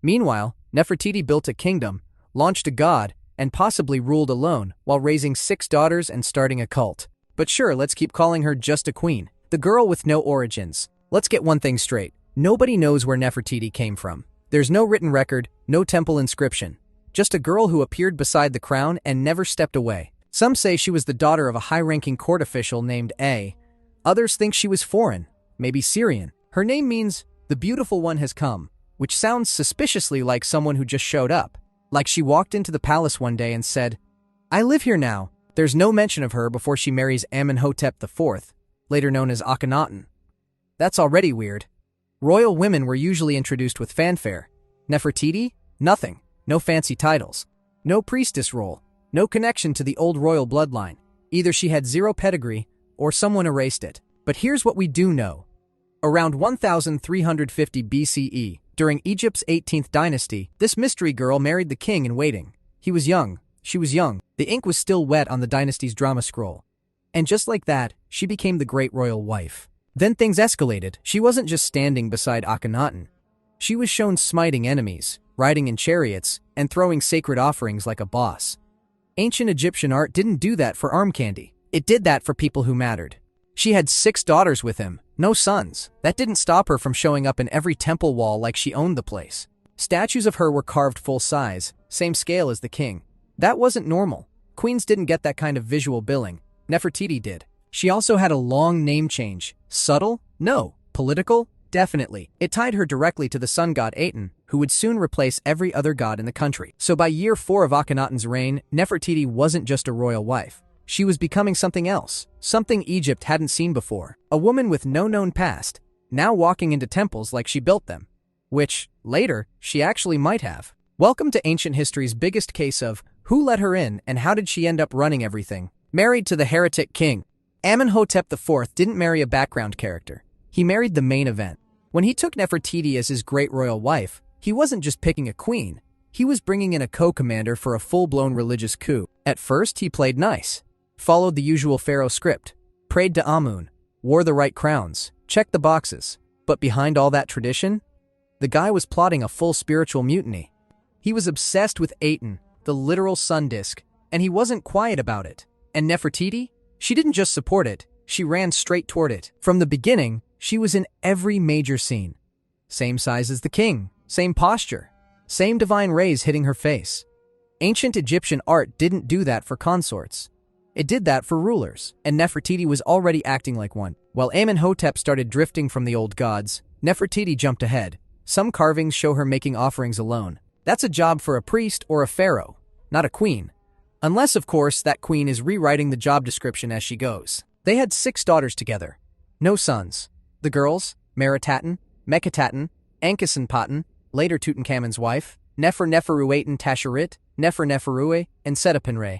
Meanwhile, Nefertiti built a kingdom, launched a god, and possibly ruled alone while raising 6 daughters and starting a cult. But sure, let's keep calling her just a queen. The girl with no origins. Let's get one thing straight. Nobody knows where Nefertiti came from. There's no written record, no temple inscription. Just a girl who appeared beside the crown and never stepped away. Some say she was the daughter of a high-ranking court official named A. Others think she was foreign, maybe Syrian. Her name means, "the beautiful one has come," which sounds suspiciously like someone who just showed up. Like she walked into the palace one day and said, "I live here now." There's no mention of her before she marries Imhotep IV, later known as Akhenaten. That's already weird. Royal women were usually introduced with fanfare. Nefertiti? Nothing. No fancy titles. No priestess role. No connection to the old royal bloodline. Either she had zero pedigree, or someone erased it. But here's what we do know. Around 1350 BCE, during Egypt's 18th dynasty, this mystery girl married the king in waiting. He was young. She was young. The ink was still wet on the dynasty's drama scroll. And just like that, she became the great royal wife. Then things escalated. She wasn't just standing beside Akhenaten. She was shown smiting enemies, riding in chariots, and throwing sacred offerings like a boss. Ancient Egyptian art didn't do that for arm candy. It did that for people who mattered. She had 6 daughters with him, no sons. That didn't stop her from showing up in every temple wall like she owned the place. Statues of her were carved full size, same scale as the king. That wasn't normal. Queens didn't get that kind of visual billing. Nefertiti did. She also had a long name change. Subtle? No. Political? Definitely. It tied her directly to the sun god Aten, who would soon replace every other god in the country. So by year 4 of Akhenaten's reign, Nefertiti wasn't just a royal wife. She was becoming something else, something Egypt hadn't seen before. A woman with no known past, now walking into temples like she built them. Which, later, she actually might have. Welcome to ancient history's biggest case of who let her in and how did she end up running everything. Married to the heretic king. Imhotep IV didn't marry a background character. He married the main event. When he took Nefertiti as his great royal wife, he wasn't just picking a queen. He was bringing in a co-commander for a full-blown religious coup. At first, he played nice, followed the usual pharaoh script, prayed to Amun, wore the right crowns, checked the boxes. But behind all that tradition, the guy was plotting a full spiritual mutiny. He was obsessed with Aten, the literal sun disk, and he wasn't quiet about it. And Nefertiti? She didn't just support it, she ran straight toward it. From the beginning, she was in every major scene. Same size as the king, same posture, same divine rays hitting her face. Ancient Egyptian art didn't do that for consorts. It did that for rulers, and Nefertiti was already acting like one. While Amenhotep started drifting from the old gods, Nefertiti jumped ahead. Some carvings show her making offerings alone. That's a job for a priest or a pharaoh, not a queen. Unless, of course, that queen is rewriting the job description as she goes. They had 6 daughters together. No sons. The girls, Meritaten, Meketaten, Ankhesenpaten, later Tutankhamun's wife, Neferneferuaten Tasherit, Neferneferue, and Setepenre.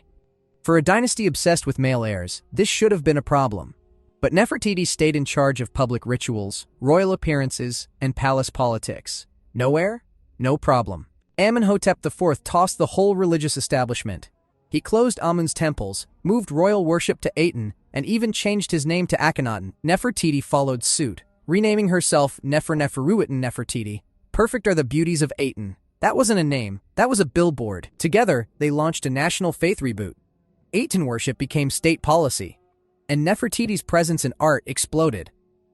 For a dynasty obsessed with male heirs, this should have been a problem. But Nefertiti stayed in charge of public rituals, royal appearances, and palace politics. No heir? No problem. Amenhotep IV tossed the whole religious establishment. He closed Amun's temples, moved royal worship to Aten, and even changed his name to Akhenaten. Nefertiti followed suit, renaming herself Neferneferuaten Nefertiti. Perfect are the beauties of Aten. That wasn't a name, that was a billboard. Together, they launched a national faith reboot. Aten worship became state policy, and Nefertiti's presence in art exploded.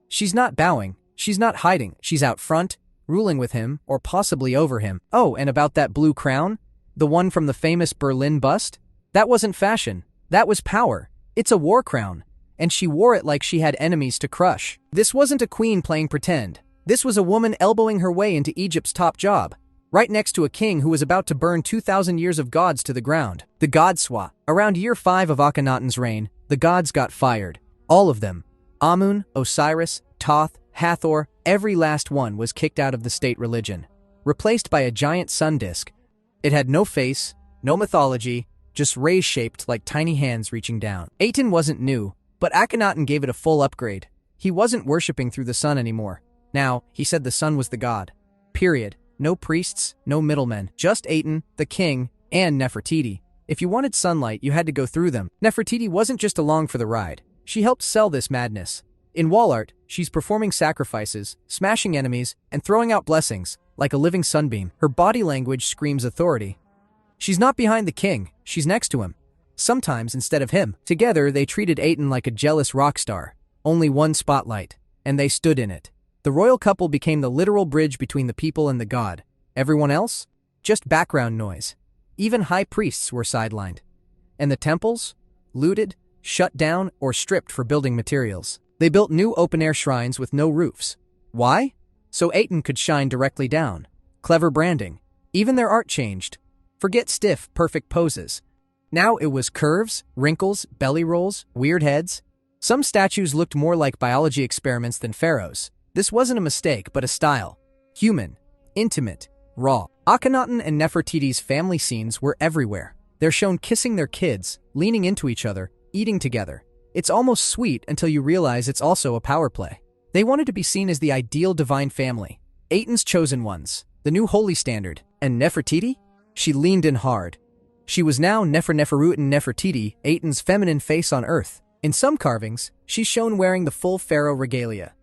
She's not bowing, she's not hiding, she's out front, ruling with him, or possibly over him. Oh, and about that blue crown? The one from the famous Berlin bust? That wasn't fashion, that was power. It's a war crown, and she wore it like she had enemies to crush. This wasn't a queen playing pretend. This was a woman elbowing her way into Egypt's top job, right next to a king who was about to burn 2,000 years of gods to the ground. The god swap. Around year 5 of Akhenaten's reign, the gods got fired. All of them. Amun, Osiris, Thoth, Hathor, every last one was kicked out of the state religion, replaced by a giant sun disk. It had no face, no mythology, just rays shaped like tiny hands reaching down. Aten wasn't new, but Akhenaten gave it a full upgrade. He wasn't worshipping through the sun anymore. Now, he said the sun was the god. Period. No priests, no middlemen, just Aten, the king, and Nefertiti. If you wanted sunlight, you had to go through them. Nefertiti wasn't just along for the ride. She helped sell this madness. In wall art, she's performing sacrifices, smashing enemies, and throwing out blessings, like a living sunbeam. Her body language screams authority. She's not behind the king, she's next to him. Sometimes instead of him. Together, they treated Aten like a jealous rock star. Only one spotlight, and they stood in it. The royal couple became the literal bridge between the people and the god. Everyone else? Just background noise. Even high priests were sidelined. And the temples? Looted, shut down, or stripped for building materials. They built new open-air shrines with no roofs. Why? So Aten could shine directly down. Clever branding. Even their art changed. Forget stiff, perfect poses. Now it was curves, wrinkles, belly rolls, weird heads. Some statues looked more like biology experiments than pharaohs. This wasn't a mistake, but a style. Human, intimate, raw. Akhenaten and Nefertiti's family scenes were everywhere. They're shown kissing their kids, leaning into each other, eating together. It's almost sweet until you realize it's also a power play. They wanted to be seen as the ideal divine family. Aten's chosen ones, the new holy standard. And Nefertiti? She leaned in hard. She was now Neferneferuaten Nefertiti, Aten's feminine face on earth. In some carvings, she's shown wearing the full pharaoh regalia.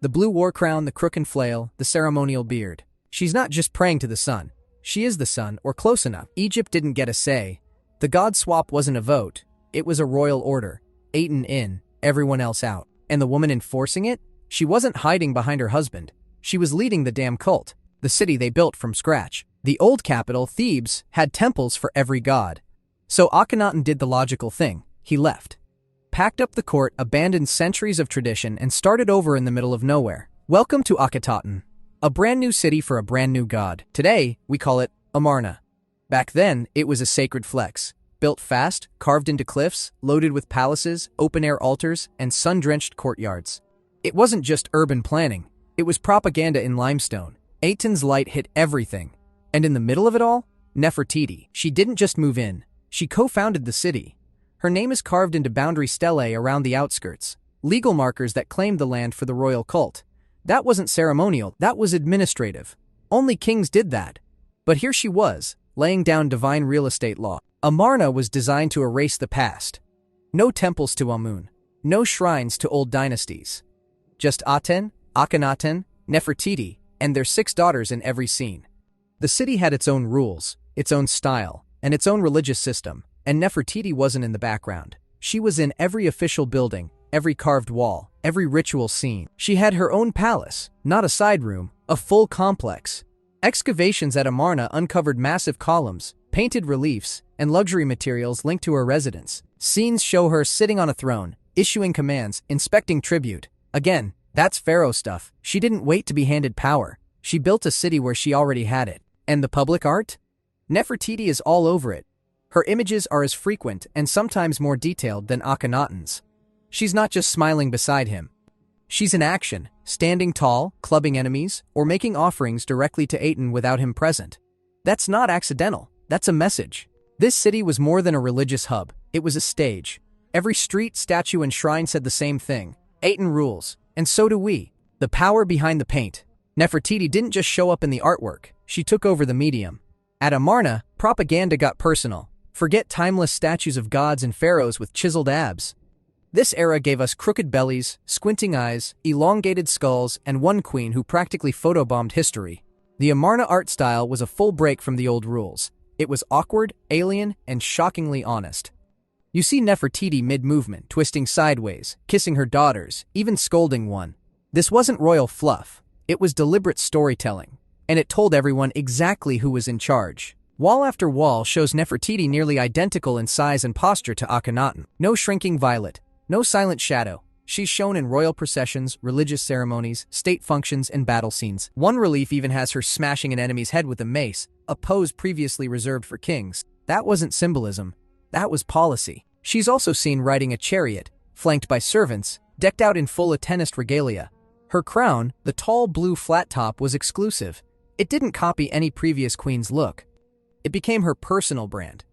The blue war crown, the crook and flail, the ceremonial beard. She's not just praying to the sun. She is the sun, or close enough. Egypt didn't get a say. The god swap wasn't a vote. It was a royal order. Aten in, everyone else out. And the woman enforcing it? She wasn't hiding behind her husband. She was leading the damn cult, the city they built from scratch. The old capital, Thebes, had temples for every god. So Akhenaten did the logical thing. He left. Packed up the court, abandoned centuries of tradition, and started over in the middle of nowhere. Welcome to Akhenaten, a brand new city for a brand new god. Today, we call it Amarna. Back then, it was a sacred flex. Built fast, carved into cliffs, loaded with palaces, open-air altars, and sun-drenched courtyards. It wasn't just urban planning. It was propaganda in limestone. Aten's light hit everything. And in the middle of it all, Nefertiti. She didn't just move in, she co-founded the city. Her name is carved into boundary stelae around the outskirts, legal markers that claimed the land for the royal cult. That wasn't ceremonial, that was administrative. Only kings did that. But here she was, laying down divine real estate law. Amarna was designed to erase the past. No temples to Amun, no shrines to old dynasties. Just Aten, Akhenaten, Nefertiti, and their 6 daughters in every scene. The city had its own rules, its own style, and its own religious system, and Nefertiti wasn't in the background. She was in every official building, every carved wall, every ritual scene. She had her own palace, not a side room, a full complex. Excavations at Amarna uncovered massive columns, painted reliefs, and luxury materials linked to her residence. Scenes show her sitting on a throne, issuing commands, inspecting tribute. Again, that's pharaoh stuff. She didn't wait to be handed power. She built a city where she already had it. And the public art? Nefertiti is all over it. Her images are as frequent and sometimes more detailed than Akhenaten's. She's not just smiling beside him. She's in action, standing tall, clubbing enemies, or making offerings directly to Aten without him present. That's not accidental, that's a message. This city was more than a religious hub, it was a stage. Every street, statue, and shrine said the same thing. Aten rules, and so do we. The power behind the paint. Nefertiti didn't just show up in the artwork, she took over the medium. At Amarna, propaganda got personal. Forget timeless statues of gods and pharaohs with chiseled abs. This era gave us crooked bellies, squinting eyes, elongated skulls, and one queen who practically photobombed history. The Amarna art style was a full break from the old rules. It was awkward, alien, and shockingly honest. You see Nefertiti mid-movement, twisting sideways, kissing her daughters, even scolding one. This wasn't royal fluff. It was deliberate storytelling. And it told everyone exactly who was in charge. Wall after wall shows Nefertiti nearly identical in size and posture to Akhenaten. No shrinking violet, no silent shadow. She's shown in royal processions, religious ceremonies, state functions, and battle scenes. One relief even has her smashing an enemy's head with a mace, a pose previously reserved for kings. That wasn't symbolism. That was policy. She's also seen riding a chariot, flanked by servants, decked out in full Atenist regalia. Her crown, the tall blue flat top, was exclusive. It didn't copy any previous queen's look. It became her personal brand.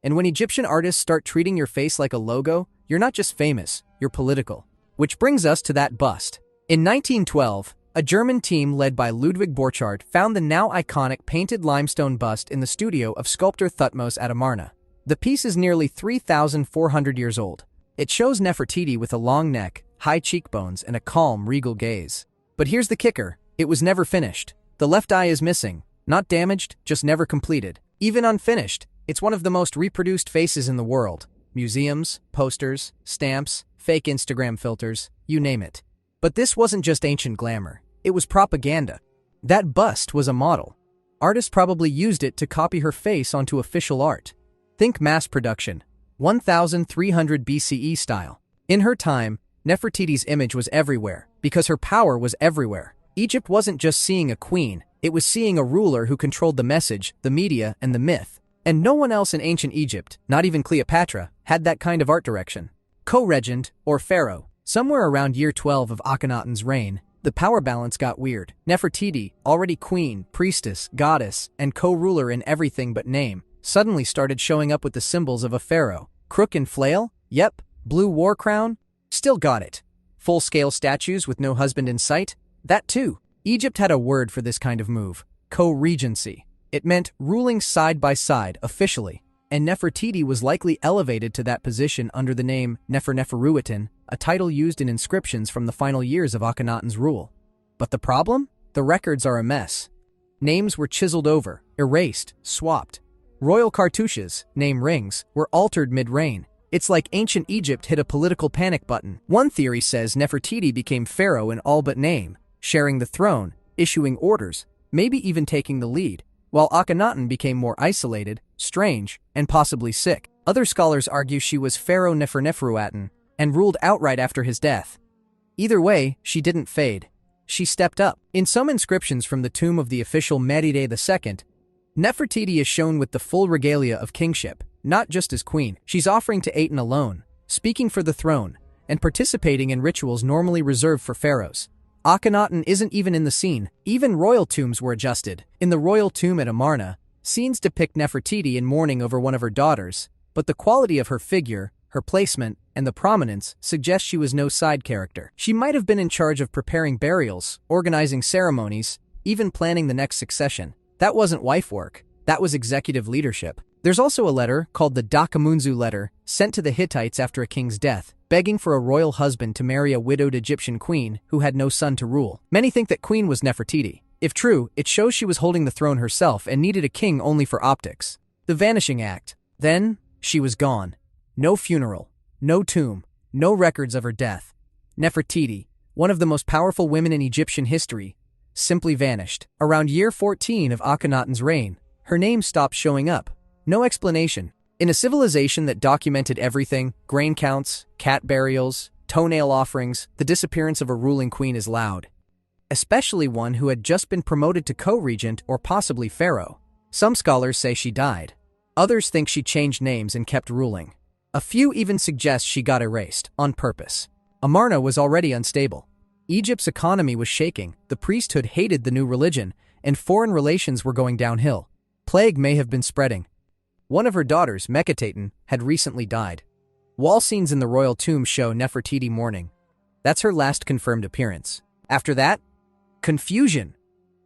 And when Egyptian artists start treating your face like a logo, you're not just famous, you're political. Which brings us to that bust. In 1912, a German team led by Ludwig Borchardt found the now iconic painted limestone bust in the studio of sculptor Thutmose at Amarna. The piece is nearly 3,400 years old. It shows Nefertiti with a long neck, high cheekbones, and a calm, regal gaze. But here's the kicker, it was never finished. The left eye is missing, not damaged, just never completed. Even unfinished, it's one of the most reproduced faces in the world. Museums, posters, stamps, fake Instagram filters, you name it. But this wasn't just ancient glamour, it was propaganda. That bust was a model. Artists probably used it to copy her face onto official art. Think mass production, 1300 BCE style. In her time, Nefertiti's image was everywhere, because her power was everywhere. Egypt wasn't just seeing a queen, it was seeing a ruler who controlled the message, the media, and the myth. And no one else in ancient Egypt, not even Cleopatra, had that kind of art direction. Co-regent, or pharaoh. Somewhere around year 12 of Akhenaten's reign, the power balance got weird. Nefertiti, already queen, priestess, goddess, and co-ruler in everything but name, suddenly started showing up with the symbols of a pharaoh. Crook and flail? Yep. Blue war crown? Still got it. Full-scale statues with no husband in sight? That too. Egypt had a word for this kind of move, co-regency. It meant ruling side by side officially, and Nefertiti was likely elevated to that position under the name Neferneferuaten, a title used in inscriptions from the final years of Akhenaten's rule. But the problem? The records are a mess. Names were chiseled over, erased, swapped. Royal cartouches, name rings, were altered mid-reign. It's like ancient Egypt hit a political panic button. One theory says Nefertiti became pharaoh in all but name, sharing the throne, issuing orders, maybe even taking the lead, while Akhenaten became more isolated, strange, and possibly sick. Other scholars argue she was Pharaoh Neferneferuaten and ruled outright after his death. Either way, she didn't fade. She stepped up. In some inscriptions from the tomb of the official Mentuhotep II, Nefertiti is shown with the full regalia of kingship, not just as queen. She's offering to Aten alone, speaking for the throne, and participating in rituals normally reserved for pharaohs. Akhenaten isn't even in the scene. Even royal tombs were adjusted. In the royal tomb at Amarna, scenes depict Nefertiti in mourning over one of her daughters, but the quality of her figure, her placement, and the prominence suggest she was no side character. She might have been in charge of preparing burials, organizing ceremonies, even planning the next succession. That wasn't wife work. That was executive leadership. There's also a letter, called the Tutankhamun letter, sent to the Hittites after a king's death, begging for a royal husband to marry a widowed Egyptian queen who had no son to rule. Many think that queen was Nefertiti. If true, it shows she was holding the throne herself and needed a king only for optics. The Vanishing Act. Then, she was gone. No funeral, no tomb, no records of her death. Nefertiti, one of the most powerful women in Egyptian history, simply vanished. Around year 14 of Akhenaten's reign, her name stopped showing up. No explanation. In a civilization that documented everything, grain counts, cat burials, toenail offerings, the disappearance of a ruling queen is loud. Especially one who had just been promoted to co-regent or possibly pharaoh. Some scholars say she died. Others think she changed names and kept ruling. A few even suggest she got erased, on purpose. Amarna was already unstable. Egypt's economy was shaking, the priesthood hated the new religion, and foreign relations were going downhill. Plague may have been spreading. One of her daughters, Akhenaten, had recently died. Wall scenes in the royal tomb show Nefertiti mourning. That's her last confirmed appearance. After that, confusion.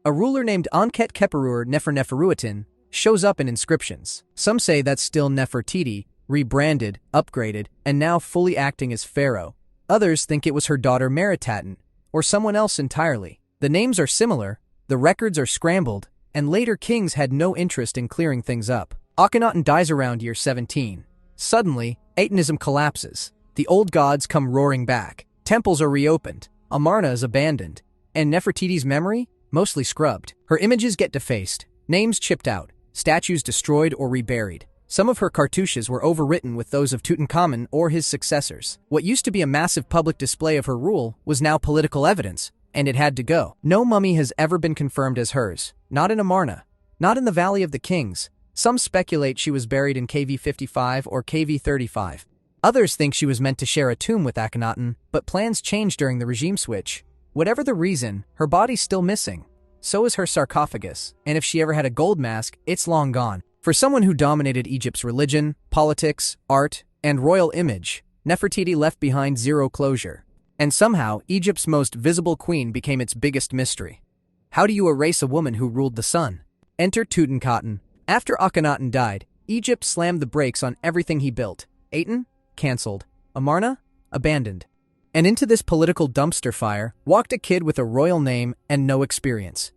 A ruler named Enkhotep Neferneferuaten shows up in inscriptions. Some say that's still Nefertiti, rebranded, upgraded, and now fully acting as pharaoh. Others think it was her daughter Mentuhotep, or someone else entirely. The names are similar, the records are scrambled, and later kings had no interest in clearing things up. Akhenaten dies around year 17. Suddenly, Atenism collapses. The old gods come roaring back. Temples are reopened. Amarna is abandoned. And Nefertiti's memory? Mostly scrubbed. Her images get defaced. Names chipped out. Statues destroyed or reburied. Some of her cartouches were overwritten with those of Tutankhamun or his successors. What used to be a massive public display of her rule was now political evidence, and it had to go. No mummy has ever been confirmed as hers. Not in Amarna. Not in the Valley of the Kings. Some speculate she was buried in KV 55 or KV 35. Others think she was meant to share a tomb with Akhenaten, but plans changed during the regime switch. Whatever the reason, her body's still missing. So is her sarcophagus, and if she ever had a gold mask, it's long gone. For someone who dominated Egypt's religion, politics, art, and royal image, Nefertiti left behind zero closure. And somehow, Egypt's most visible queen became its biggest mystery. How do you erase a woman who ruled the sun? Enter Tutankhamun. After Akhenaten died, Egypt slammed the brakes on everything he built. Aten? Cancelled. Amarna? Abandoned. And into this political dumpster fire walked a kid with a royal name and no experience.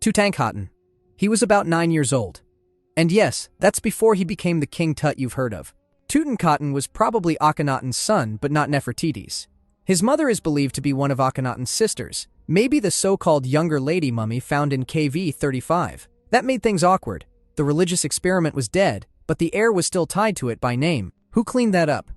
Tutankhamun. He was about 9 years old. And yes, that's before he became the King Tut you've heard of. Tutankhamun was probably Akhenaten's son, but not Nefertiti's. His mother is believed to be one of Akhenaten's sisters, maybe the so-called younger lady mummy found in KV 35. That made things awkward. The religious experiment was dead, but the heir was still tied to it by name. Who cleaned that up?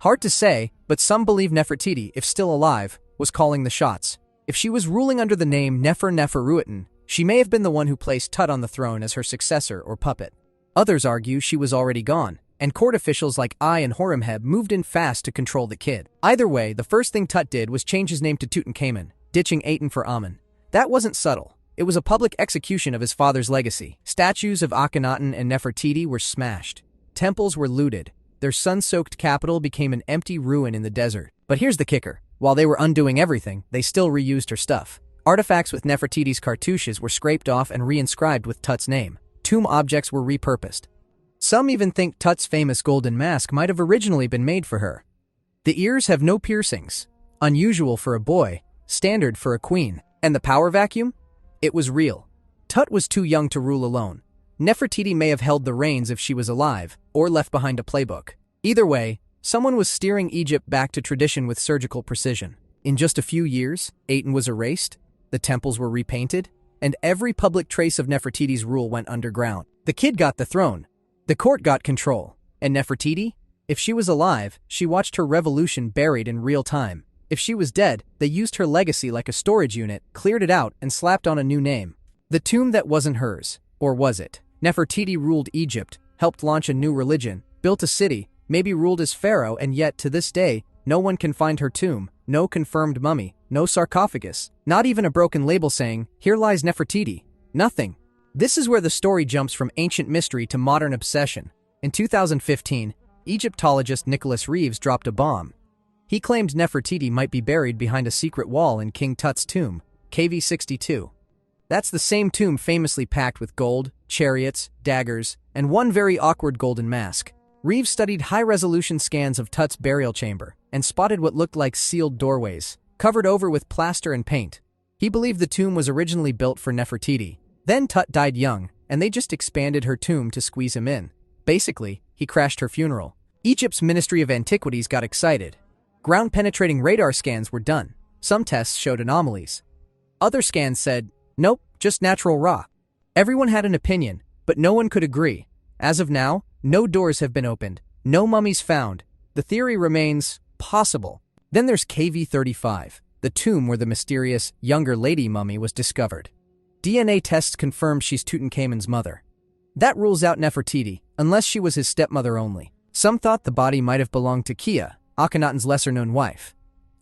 Hard to say, but some believe Nefertiti, if still alive, was calling the shots. If she was ruling under the name Neferneferuaten, she may have been the one who placed Tut on the throne as her successor or puppet. Others argue she was already gone, and court officials like I and Horrifying moved in fast to control the kid. Either way, the first thing Tut did was change his name to Tutankhamun, ditching Aten for Amun. That wasn't subtle. It was a public execution of his father's legacy. Statues of Akhenaten and Nefertiti were smashed. Temples were looted. Their sun-soaked capital became an empty ruin in the desert. But here's the kicker. While they were undoing everything, they still reused her stuff. Artifacts with Nefertiti's cartouches were scraped off and reinscribed with Tut's name. Tomb objects were repurposed. Some even think Tut's famous golden mask might have originally been made for her. The ears have no piercings. Unusual for a boy, standard for a queen. And the power vacuum? It was real. Tut was too young to rule alone. Nefertiti may have held the reins if she was alive, or left behind a playbook. Either way, someone was steering Egypt back to tradition with surgical precision. In just a few years, Aten was erased, the temples were repainted, and every public trace of Nefertiti's rule went underground. The kid got the throne. The court got control. And Nefertiti? If she was alive, she watched her revolution buried in real time. If she was dead, they used her legacy like a storage unit, cleared it out, and slapped on a new name. The tomb that wasn't hers. Or was it? Nefertiti ruled Egypt, helped launch a new religion, built a city, maybe ruled as pharaoh, and yet, to this day, no one can find her tomb, no confirmed mummy, no sarcophagus, not even a broken label saying, "Here lies Nefertiti." Nothing. This is where the story jumps from ancient mystery to modern obsession. In 2015, Egyptologist Nicholas Reeves dropped a bomb. He claimed Nefertiti might be buried behind a secret wall in King Tut's tomb, KV62. That's the same tomb famously packed with gold, chariots, daggers, and one very awkward golden mask. Reeves studied high-resolution scans of Tut's burial chamber and spotted what looked like sealed doorways, covered over with plaster and paint. He believed the tomb was originally built for Nefertiti. Then Tut died young, and they just expanded her tomb to squeeze him in. Basically, he crashed her funeral. Egypt's Ministry of Antiquities got excited. Ground-penetrating radar scans were done. Some tests showed anomalies. Other scans said, "Nope, just natural rock." Everyone had an opinion, but no one could agree. As of now, no doors have been opened, no mummies found. The theory remains possible. Then there's KV35, the tomb where the mysterious younger lady mummy was discovered. DNA tests confirm she's Tutankhamun's mother. That rules out Nefertiti, unless she was his stepmother only. Some thought the body might have belonged to Kia, Akhenaten's lesser-known wife.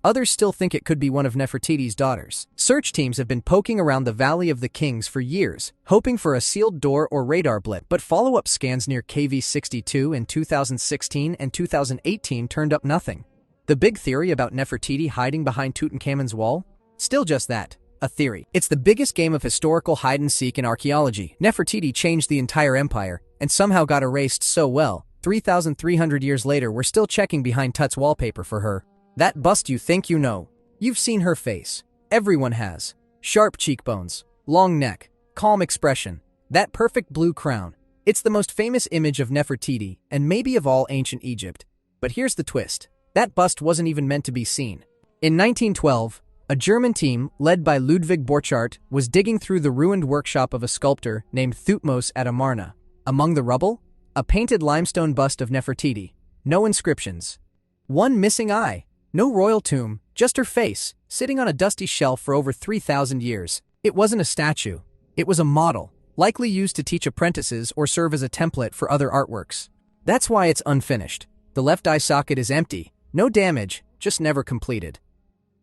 Others still think it could be one of Nefertiti's daughters. Search teams have been poking around the Valley of the Kings for years, hoping for a sealed door or radar blip, but follow-up scans near KV62 in 2016 and 2018 turned up nothing. The big theory about Nefertiti hiding behind Tutankhamun's wall? Still just that, a theory. It's the biggest game of historical hide-and-seek in archaeology. Nefertiti changed the entire empire, and somehow got erased so well, 3,300 years later we're still checking behind Tut's wallpaper for her. That bust you think you know. You've seen her face. Everyone has. Sharp cheekbones, long neck, calm expression, that perfect blue crown. It's the most famous image of Nefertiti, and maybe of all ancient Egypt. But here's the twist. That bust wasn't even meant to be seen. In 1912, a German team, led by Ludwig Borchardt, was digging through the ruined workshop of a sculptor named Thutmose at Amarna. Among the rubble, a painted limestone bust of Nefertiti. No inscriptions. One missing eye. No royal tomb, just her face, sitting on a dusty shelf for over 3,000 years. It wasn't a statue. It was a model, likely used to teach apprentices or serve as a template for other artworks. That's why it's unfinished. The left eye socket is empty. No damage, just never completed.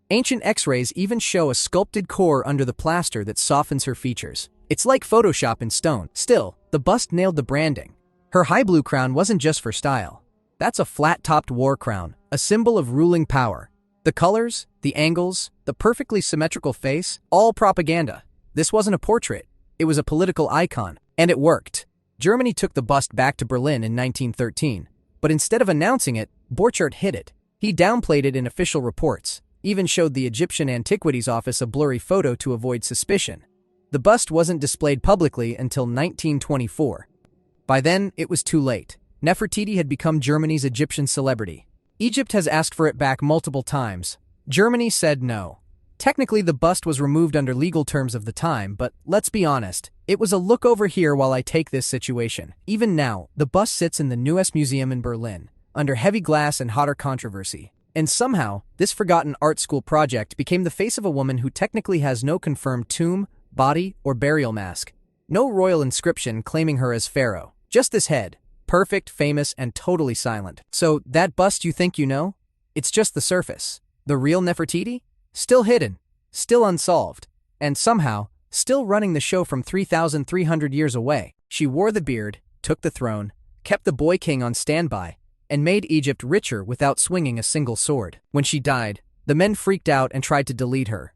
Ancient X-rays even show a sculpted core under the plaster that softens her features. It's like Photoshop in stone. Still, the bust nailed the branding. Her high blue crown wasn't just for style. That's a flat-topped war crown, a symbol of ruling power. The colors, the angles, the perfectly symmetrical face, all propaganda. This wasn't a portrait. It was a political icon, and it worked. Germany took the bust back to Berlin in 1913, but instead of announcing it, Borchardt hid it. He downplayed it in official reports, even showed the Egyptian Antiquities Office a blurry photo to avoid suspicion. The bust wasn't displayed publicly until 1924. By then, it was too late. Nefertiti had become Germany's Egyptian celebrity. Egypt has asked for it back multiple times. Germany said no. Technically, the bust was removed under legal terms of the time, but let's be honest, it was a look over here while I take this situation. Even now, the bust sits in the Neues Museum in Berlin, under heavy glass and hotter controversy. And somehow, this forgotten art school project became the face of a woman who technically has no confirmed tomb, body, or burial mask. No royal inscription claiming her as pharaoh. Just this head. Perfect, famous, and totally silent. So, that bust you think you know? It's just the surface. The real Nefertiti? Still hidden, still unsolved, and somehow, still running the show from 3,300 years away. She wore the beard, took the throne, kept the boy king on standby, and made Egypt richer without swinging a single sword. When she died, the men freaked out and tried to delete her.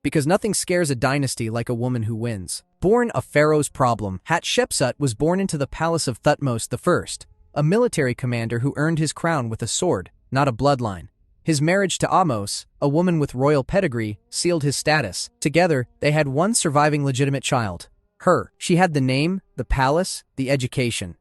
Because nothing scares a dynasty like a woman who wins. Born a pharaoh's problem, Hatshepsut was born into the palace of Thutmose I, a military commander who earned his crown with a sword, not a bloodline. His marriage to Ahmose, a woman with royal pedigree, sealed his status. Together, they had one surviving legitimate child. Her. She had the name, the palace, the education.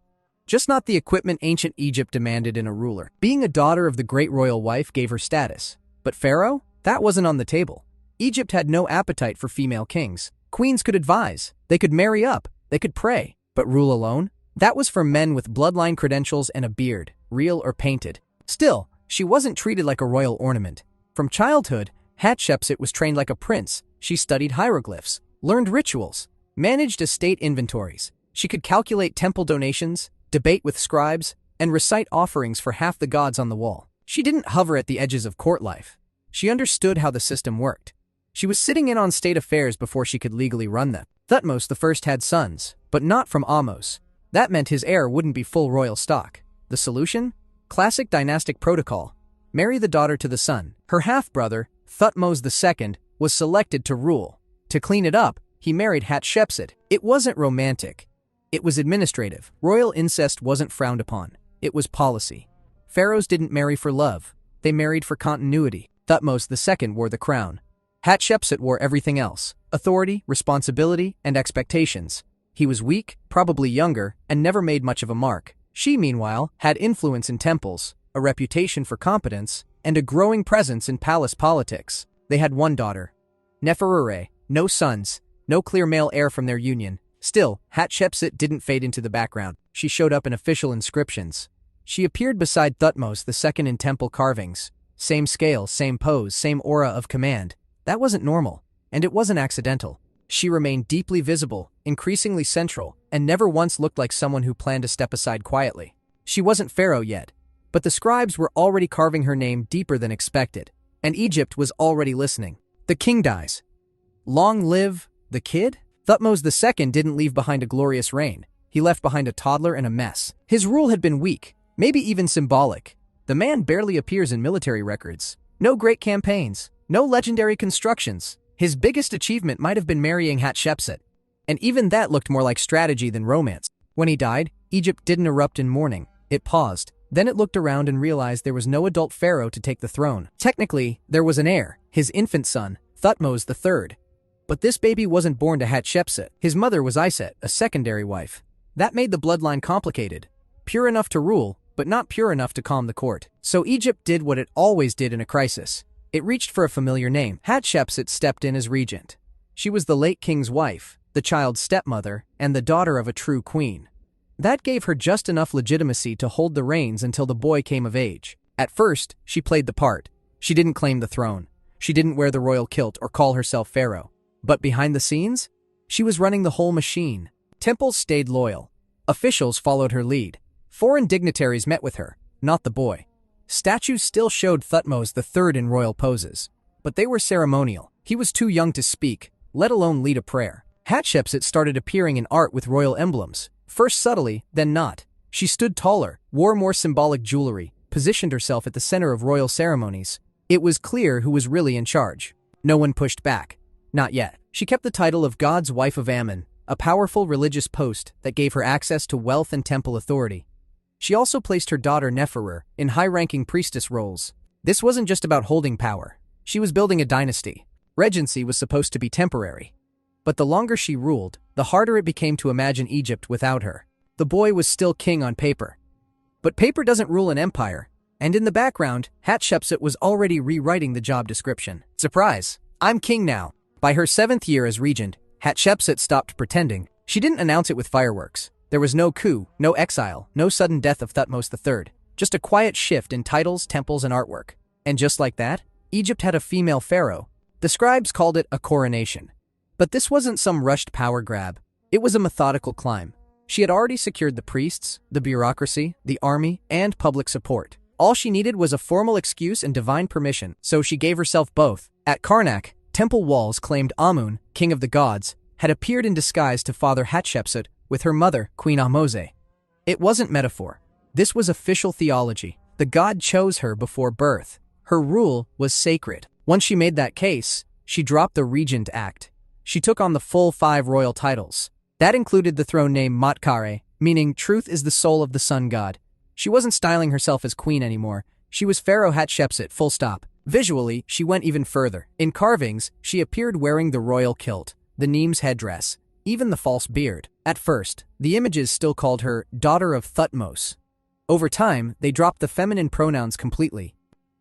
Just not the equipment ancient Egypt demanded in a ruler. Being a daughter of the great royal wife gave her status. But pharaoh? That wasn't on the table. Egypt had no appetite for female kings. Queens could advise, they could marry up, they could pray, but rule alone? That was for men with bloodline credentials and a beard, real or painted. Still, she wasn't treated like a royal ornament. From childhood, Hatshepsut was trained like a prince. She studied hieroglyphs, learned rituals, managed estate inventories. She could calculate temple donations, debate with scribes, and recite offerings for half the gods on the wall. She didn't hover at the edges of court life. She understood how the system worked. She was sitting in on state affairs before she could legally run them. Thutmose I had sons, but not from Ahmose. That meant his heir wouldn't be full royal stock. The solution? Classic dynastic protocol. Marry the daughter to the son. Her half-brother, Thutmose II, was selected to rule. To clean it up, he married Hatshepsut. It wasn't romantic. It was administrative. Royal incest wasn't frowned upon. It was policy. Pharaohs didn't marry for love. They married for continuity. Thutmose II wore the crown. Hatshepsut wore everything else: authority, responsibility, and expectations. He was weak, probably younger, and never made much of a mark. She, meanwhile, had influence in temples, a reputation for competence, and a growing presence in palace politics. They had one daughter, Sneferu, no sons, no clear male heir from their union. Still, Hatshepsut didn't fade into the background. She showed up in official inscriptions. She appeared beside Thutmose II in temple carvings. Same scale, same pose, same aura of command. That wasn't normal, and it wasn't accidental. She remained deeply visible, increasingly central, and never once looked like someone who planned to step aside quietly. She wasn't pharaoh yet, but the scribes were already carving her name deeper than expected, and Egypt was already listening. The king dies. Long live the kid? Thutmose II didn't leave behind a glorious reign. He left behind a toddler and a mess. His rule had been weak, maybe even symbolic. The man barely appears in military records. No great campaigns, no legendary constructions. His biggest achievement might have been marrying Hatshepsut, and even that looked more like strategy than romance. When he died, Egypt didn't erupt in mourning. It paused. Then it looked around and realized there was no adult pharaoh to take the throne. Technically, there was an heir, his infant son, Thutmose III. But this baby wasn't born to Hatshepsut. His mother was Iset, a secondary wife. That made the bloodline complicated. Pure enough to rule, but not pure enough to calm the court. So Egypt did what it always did in a crisis. It reached for a familiar name. Hatshepsut stepped in as regent. She was the late king's wife, the child's stepmother, and the daughter of a true queen. That gave her just enough legitimacy to hold the reins until the boy came of age. At first, she played the part. She didn't claim the throne. She didn't wear the royal kilt or call herself pharaoh. But behind the scenes, she was running the whole machine. Temples stayed loyal. Officials followed her lead. Foreign dignitaries met with her, not the boy. Statues still showed Thutmose III in royal poses, but they were ceremonial. He was too young to speak, let alone lead a prayer. Hatshepsut started appearing in art with royal emblems, first subtly, then not. She stood taller, wore more symbolic jewelry, positioned herself at the center of royal ceremonies. It was clear who was really in charge. No one pushed back. Not yet. She kept the title of God's wife of Ammon, a powerful religious post that gave her access to wealth and temple authority. She also placed her daughter Sneferu in high-ranking priestess roles. This wasn't just about holding power. She was building a dynasty. Regency was supposed to be temporary. But the longer she ruled, the harder it became to imagine Egypt without her. The boy was still king on paper. But paper doesn't rule an empire, and in the background, Hatshepsut was already rewriting the job description. Surprise! I'm king now. By her 7th year as regent, Hatshepsut stopped pretending. She didn't announce it with fireworks. There was no coup, no exile, no sudden death of Thutmose III. Just a quiet shift in titles, temples, and artwork. And just like that, Egypt had a female pharaoh. The scribes called it a coronation. But this wasn't some rushed power grab. It was a methodical climb. She had already secured the priests, the bureaucracy, the army, and public support. All she needed was a formal excuse and divine permission, so she gave herself both. At Karnak, temple walls claimed Amun, king of the gods, had appeared in disguise to father Hatshepsut with her mother, Queen Ahmose. It wasn't metaphor. This was official theology. The god chose her before birth. Her rule was sacred. Once she made that case, she dropped the regent act. She took on the full 5 royal titles. That included the throne name Matkare, meaning truth is the soul of the sun god. She wasn't styling herself as queen anymore. She was Pharaoh Hatshepsut, full stop. Visually, she went even further. In carvings, she appeared wearing the royal kilt, the Nemes headdress, even the false beard. At first, the images still called her daughter of Thutmose. Over time, they dropped the feminine pronouns completely.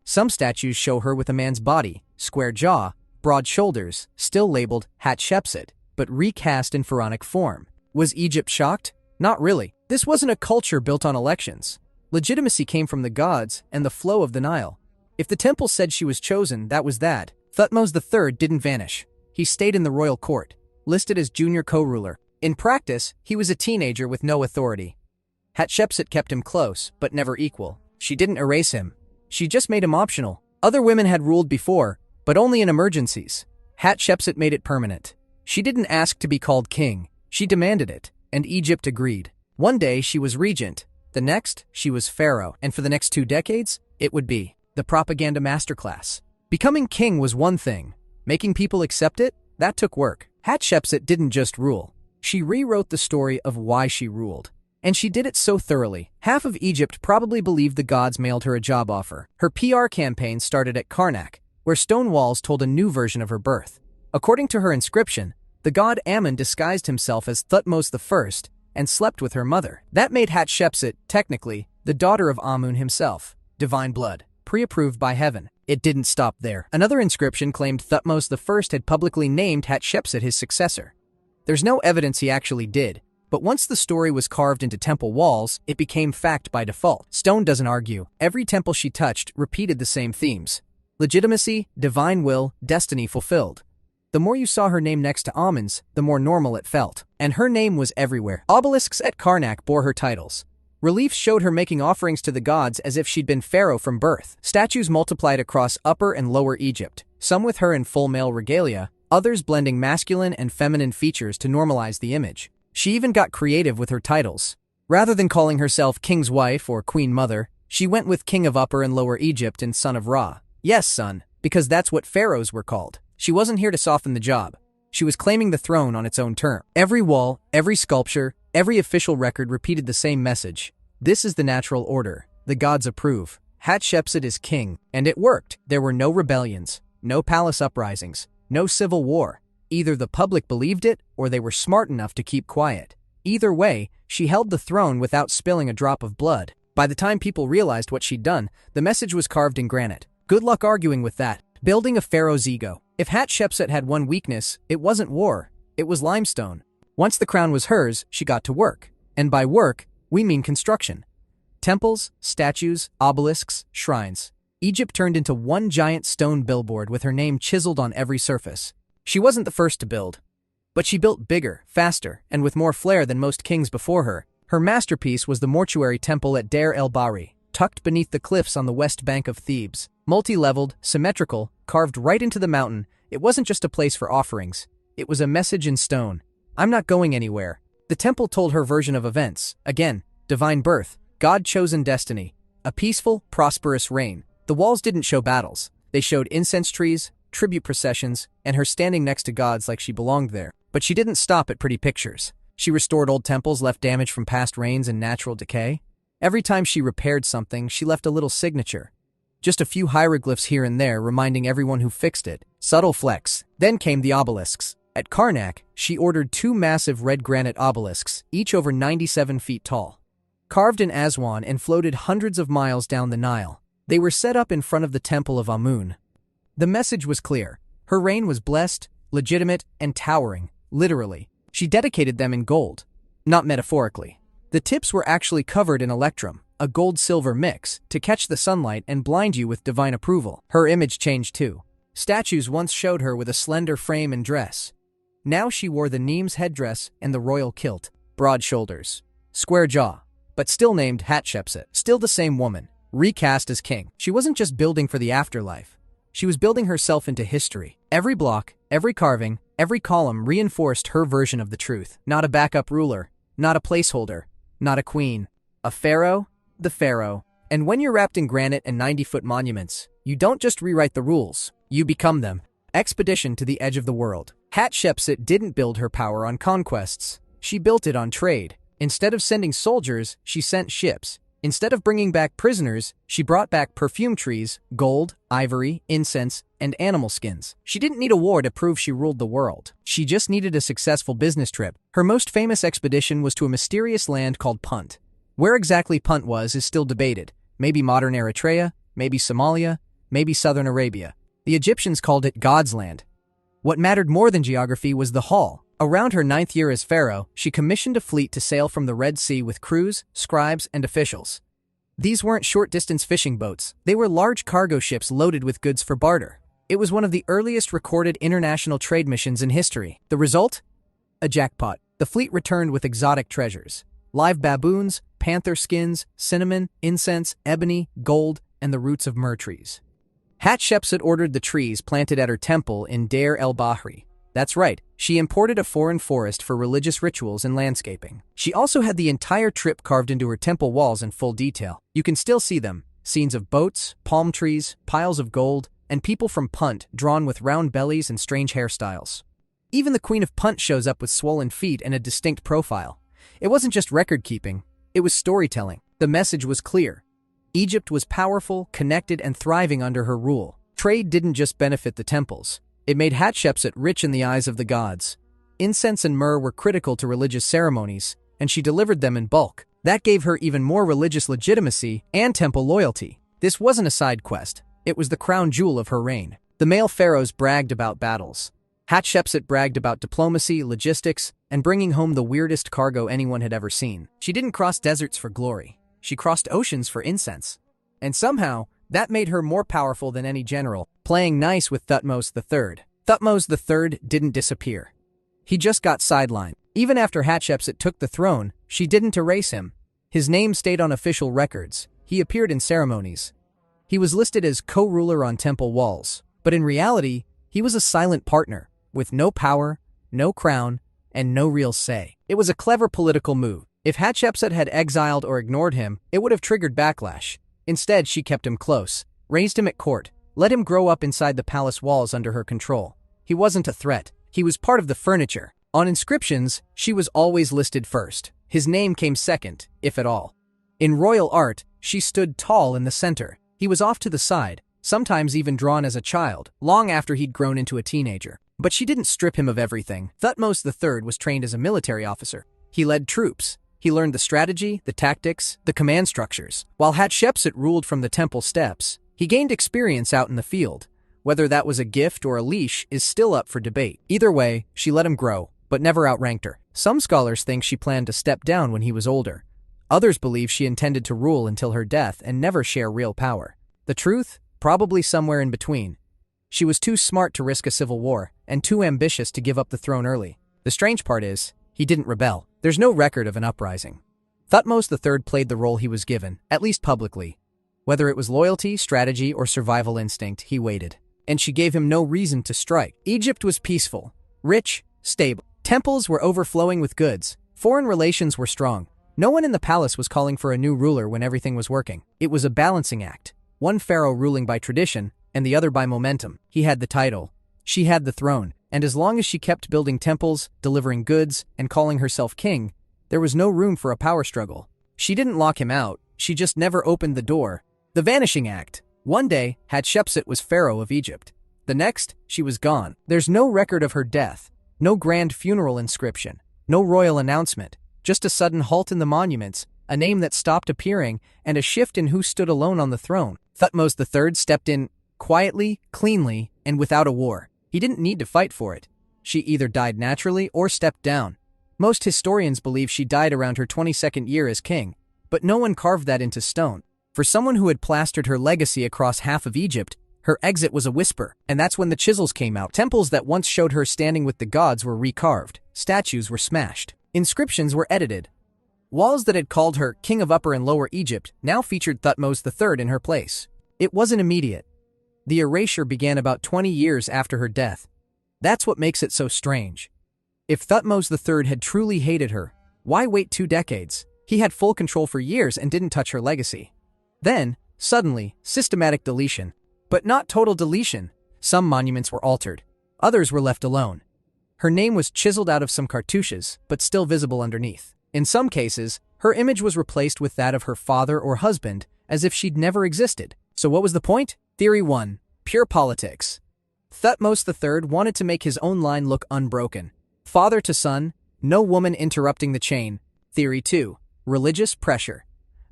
Some statues show her with a man's body, square jaw, broad shoulders, still labeled Hatshepsut, but recast in pharaonic form. Was Egypt shocked? Not really. This wasn't a culture built on elections. Legitimacy came from the gods and the flow of the Nile. If the temple said she was chosen, that was that. Thutmose III didn't vanish. He stayed in the royal court, listed as junior co-ruler. In practice, he was a teenager with no authority. Hatshepsut kept him close, but never equal. She didn't erase him. She just made him optional. Other women had ruled before, but only in emergencies. Hatshepsut made it permanent. She didn't ask to be called king, she demanded it, and Egypt agreed. One day she was regent, the next she was pharaoh, and for the next 2 decades, it would be the propaganda masterclass. Becoming king was one thing. Making people accept it, that took work. Hatshepsut didn't just rule. She rewrote the story of why she ruled. And she did it so thoroughly, half of Egypt probably believed the gods mailed her a job offer. Her PR campaign started at Karnak, where stone walls told a new version of her birth. According to her inscription, the god Ammon disguised himself as Thutmose I and slept with her mother. That made Hatshepsut, technically, the daughter of Amun himself. Divine blood, pre-approved by heaven. It didn't stop there. Another inscription claimed Thutmose I had publicly named Hatshepsut his successor. There's no evidence he actually did, but once the story was carved into temple walls, it became fact by default. Stone doesn't argue. Every temple she touched repeated the same themes. Legitimacy, divine will, destiny fulfilled. The more you saw her name next to Amun's, the more normal it felt. And her name was everywhere. Obelisks at Karnak bore her titles. Reliefs showed her making offerings to the gods as if she'd been pharaoh from birth. Statues multiplied across Upper and Lower Egypt, some with her in full male regalia, others blending masculine and feminine features to normalize the image. She even got creative with her titles. Rather than calling herself king's wife or queen mother, she went with king of Upper and Lower Egypt and son of Ra. Yes, son, because that's what pharaohs were called. She wasn't here to soften the job. She was claiming the throne on its own term. Every wall, every sculpture, every official record repeated the same message. This is the natural order. The gods approve. Hatshepsut is king. And it worked. There were no rebellions, no palace uprisings, no civil war. Either the public believed it, or they were smart enough to keep quiet. Either way, she held the throne without spilling a drop of blood. By the time people realized what she'd done, the message was carved in granite. Good luck arguing with that. Building a pharaoh's ego. If Hatshepsut had one weakness, it wasn't war. It was limestone. Once the crown was hers, she got to work. And by work, we mean construction. Temples, statues, obelisks, shrines. Egypt turned into one giant stone billboard with her name chiseled on every surface. She wasn't the first to build. But she built bigger, faster, and with more flair than most kings before her. Her masterpiece was the mortuary temple at Deir el-Bahri, tucked beneath the cliffs on the west bank of Thebes. Multi-leveled, symmetrical, carved right into the mountain, it wasn't just a place for offerings. It was a message in stone. I'm not going anywhere. The temple told her version of events. Again, divine birth, God-chosen destiny, a peaceful, prosperous reign. The walls didn't show battles. They showed incense trees, tribute processions, and her standing next to gods like she belonged there. But she didn't stop at pretty pictures. She restored old temples left damaged from past rains and natural decay. Every time she repaired something, she left a little signature. Just a few hieroglyphs here and there reminding everyone who fixed it. Subtle flex. Then came the obelisks. At Karnak, she ordered 2 massive red granite obelisks, each over 97 feet tall. Carved in Aswan and floated hundreds of miles down the Nile. They were set up in front of the temple of Amun. The message was clear. Her reign was blessed, legitimate, and towering, literally. She dedicated them in gold. Not metaphorically. The tips were actually covered in electrum, a gold-silver mix, to catch the sunlight and blind you with divine approval. Her image changed too. Statues once showed her with a slender frame and dress. Now she wore the Nemes headdress and the royal kilt. Broad shoulders. Square jaw. But still named Hatshepsut. Still the same woman. Recast as king. She wasn't just building for the afterlife. She was building herself into history. Every block, every carving, every column reinforced her version of the truth. Not a backup ruler. Not a placeholder. Not a queen. A pharaoh? The pharaoh. And when you're wrapped in granite and 90-foot monuments, you don't just rewrite the rules. You become them. Expedition to the edge of the world. Hatshepsut didn't build her power on conquests. She built it on trade. Instead of sending soldiers, she sent ships. Instead of bringing back prisoners, she brought back perfume trees, gold, ivory, incense, and animal skins. She didn't need a war to prove she ruled the world. She just needed a successful business trip. Her most famous expedition was to a mysterious land called Punt. Where exactly Punt was is still debated. Maybe modern Eritrea, maybe Somalia, maybe southern Arabia. The Egyptians called it God's land. What mattered more than geography was the haul. Around her 9th year as pharaoh, she commissioned a fleet to sail from the Red Sea with crews, scribes, and officials. These weren't short-distance fishing boats. They were large cargo ships loaded with goods for barter. It was one of the earliest recorded international trade missions in history. The result? A jackpot. The fleet returned with exotic treasures. Live baboons, panther skins, cinnamon, incense, ebony, gold, and the roots of myrrh trees. Hatshepsut ordered the trees planted at her temple in Deir el-Bahri. That's right, she imported a foreign forest for religious rituals and landscaping. She also had the entire trip carved into her temple walls in full detail. You can still see them, scenes of boats, palm trees, piles of gold, and people from Punt drawn with round bellies and strange hairstyles. Even the Queen of Punt shows up with swollen feet and a distinct profile. It wasn't just record-keeping, it was storytelling. The message was clear. Egypt was powerful, connected, and thriving under her rule. Trade didn't just benefit the temples. It made Hatshepsut rich in the eyes of the gods. Incense and myrrh were critical to religious ceremonies, and she delivered them in bulk. That gave her even more religious legitimacy and temple loyalty. This wasn't a side quest. It was the crown jewel of her reign. The male pharaohs bragged about battles. Hatshepsut bragged about diplomacy, logistics, and bringing home the weirdest cargo anyone had ever seen. She didn't cross deserts for glory. She crossed oceans for incense. And somehow, that made her more powerful than any general, playing nice with Thutmose III. Thutmose III didn't disappear. He just got sidelined. Even after Hatshepsut took the throne, she didn't erase him. His name stayed on official records. He appeared in ceremonies. He was listed as co-ruler on temple walls. But in reality, he was a silent partner, with no power, no crown, and no real say. It was a clever political move. If Hatshepsut had exiled or ignored him, it would have triggered backlash. Instead, she kept him close, raised him at court, let him grow up inside the palace walls under her control. He wasn't a threat. He was part of the furniture. On inscriptions, she was always listed first. His name came second, if at all. In royal art, she stood tall in the center. He was off to the side, sometimes even drawn as a child, long after he'd grown into a teenager. But she didn't strip him of everything. Thutmose III was trained as a military officer. He led troops. He learned the strategy, the tactics, the command structures. While Hatshepsut ruled from the temple steps, he gained experience out in the field. Whether that was a gift or a leash is still up for debate. Either way, she let him grow, but never outranked her. Some scholars think she planned to step down when he was older. Others believe she intended to rule until her death and never share real power. The truth? Probably somewhere in between. She was too smart to risk a civil war, and too ambitious to give up the throne early. The strange part is, he didn't rebel. There's no record of an uprising. Thutmose III played the role he was given, at least publicly. Whether it was loyalty, strategy, or survival instinct, he waited. And she gave him no reason to strike. Egypt was peaceful, rich, stable. Temples were overflowing with goods. Foreign relations were strong. No one in the palace was calling for a new ruler when everything was working. It was a balancing act. One pharaoh ruling by tradition, and the other by momentum. He had the title. She had the throne. And as long as she kept building temples, delivering goods, and calling herself king, there was no room for a power struggle. She didn't lock him out, she just never opened the door. The Vanishing Act. One day, Hatshepsut was pharaoh of Egypt. The next, she was gone. There's no record of her death, no grand funeral inscription, no royal announcement, just a sudden halt in the monuments, a name that stopped appearing, and a shift in who stood alone on the throne. Thutmose III stepped in, quietly, cleanly, and without a war. He didn't need to fight for it. She either died naturally or stepped down. Most historians believe she died around her 22nd year as king, but no one carved that into stone. For someone who had plastered her legacy across half of Egypt, her exit was a whisper, and that's when the chisels came out. Temples that once showed her standing with the gods were recarved, statues were smashed, inscriptions were edited. Walls that had called her King of Upper and Lower Egypt now featured Thutmose III in her place. It wasn't immediate. The erasure began about 20 years after her death. That's what makes it so strange. If Thutmose III had truly hated her, why wait 2 decades? He had full control for years and didn't touch her legacy. Then, suddenly, systematic deletion. But not total deletion. Some monuments were altered. Others were left alone. Her name was chiseled out of some cartouches, but still visible underneath. In some cases, her image was replaced with that of her father or husband, as if she'd never existed. So what was the point? Theory 1. Pure politics. Thutmose III wanted to make his own line look unbroken. Father to son, no woman interrupting the chain. Theory 2. Religious pressure.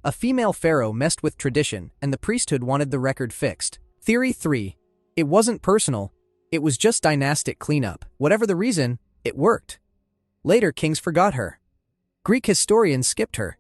A female pharaoh messed with tradition, and the priesthood wanted the record fixed. Theory 3. It wasn't personal, it was just dynastic cleanup. Whatever the reason, it worked. Later kings forgot her. Greek historians skipped her.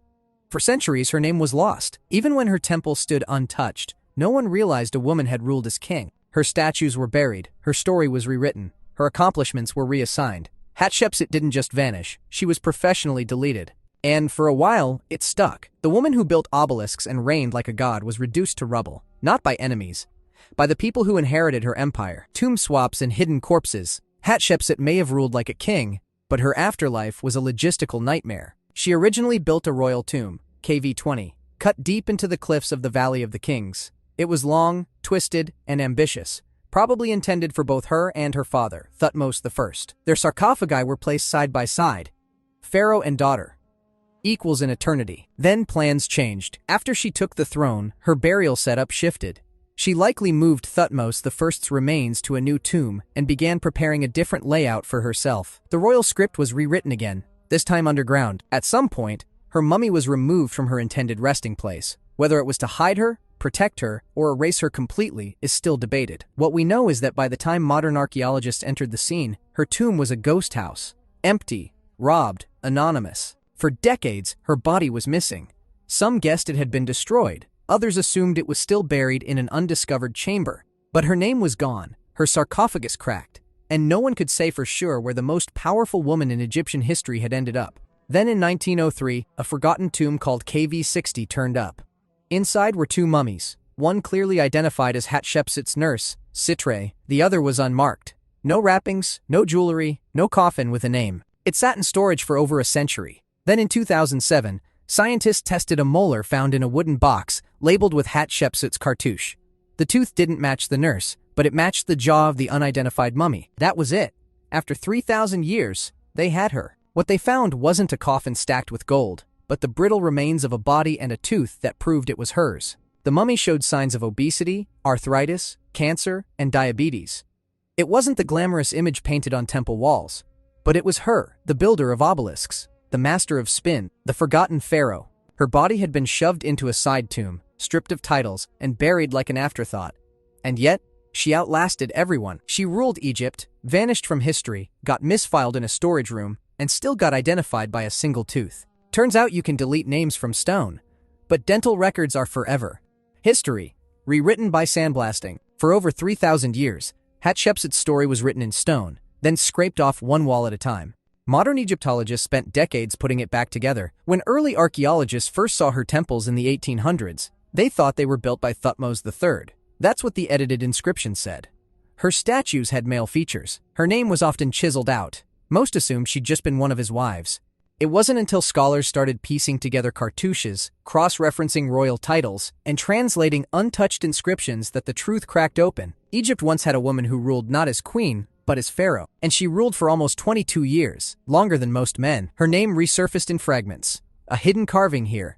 For centuries her name was lost. Even when her temple stood untouched, no one realized a woman had ruled as king. Her statues were buried, her story was rewritten, her accomplishments were reassigned. Hatshepsut didn't just vanish, she was professionally deleted. And for a while, it stuck. The woman who built obelisks and reigned like a god was reduced to rubble, not by enemies, by the people who inherited her empire. Tomb swaps and hidden corpses. Hatshepsut may have ruled like a king, but her afterlife was a logistical nightmare. She originally built a royal tomb, KV-20, cut deep into the cliffs of the Valley of the Kings. It was long, twisted, and ambitious, probably intended for both her and her father, Thutmose I. Their sarcophagi were placed side by side, pharaoh and daughter, equals in eternity. Then plans changed. After she took the throne, her burial setup shifted. She likely moved Thutmose I's remains to a new tomb and began preparing a different layout for herself. The royal script was rewritten again, this time underground. At some point, her mummy was removed from her intended resting place. Whether it was to hide her, protect her, or erase her completely is still debated. What we know is that by the time modern archaeologists entered the scene, her tomb was a ghost house. Empty, robbed, anonymous. For decades, her body was missing. Some guessed it had been destroyed. Others assumed it was still buried in an undiscovered chamber. But her name was gone, her sarcophagus cracked, and no one could say for sure where the most powerful woman in Egyptian history had ended up. Then in 1903, a forgotten tomb called KV-60 turned up. Inside were two mummies, one clearly identified as Hatshepsut's nurse, Sitre, the other was unmarked. No wrappings, no jewelry, no coffin with a name. It sat in storage for over a century. Then in 2007, scientists tested a molar found in a wooden box labeled with Hatshepsut's cartouche. The tooth didn't match the nurse, but it matched the jaw of the unidentified mummy. That was it. After 3,000 years, they had her. What they found wasn't a coffin stacked with gold, but the brittle remains of a body and a tooth that proved it was hers. The mummy showed signs of obesity, arthritis, cancer, and diabetes. It wasn't the glamorous image painted on temple walls, but it was her, the builder of obelisks, the master of spin, the forgotten pharaoh. Her body had been shoved into a side tomb, stripped of titles, and buried like an afterthought. And yet, she outlasted everyone. She ruled Egypt, vanished from history, got misfiled in a storage room, and still got identified by a single tooth. Turns out you can delete names from stone, but dental records are forever. History, rewritten by sandblasting. For over 3,000 years, Hatshepsut's story was written in stone, then scraped off one wall at a time. Modern Egyptologists spent decades putting it back together. When early archaeologists first saw her temples in the 1800s, they thought they were built by Thutmose III. That's what the edited inscription said. Her statues had male features. Her name was often chiseled out. Most assumed she'd just been one of his wives. It wasn't until scholars started piecing together cartouches, cross-referencing royal titles, and translating untouched inscriptions that the truth cracked open. Egypt once had a woman who ruled not as queen, but as pharaoh, and she ruled for almost 22 years, longer than most men. Her name resurfaced in fragments. A hidden carving here,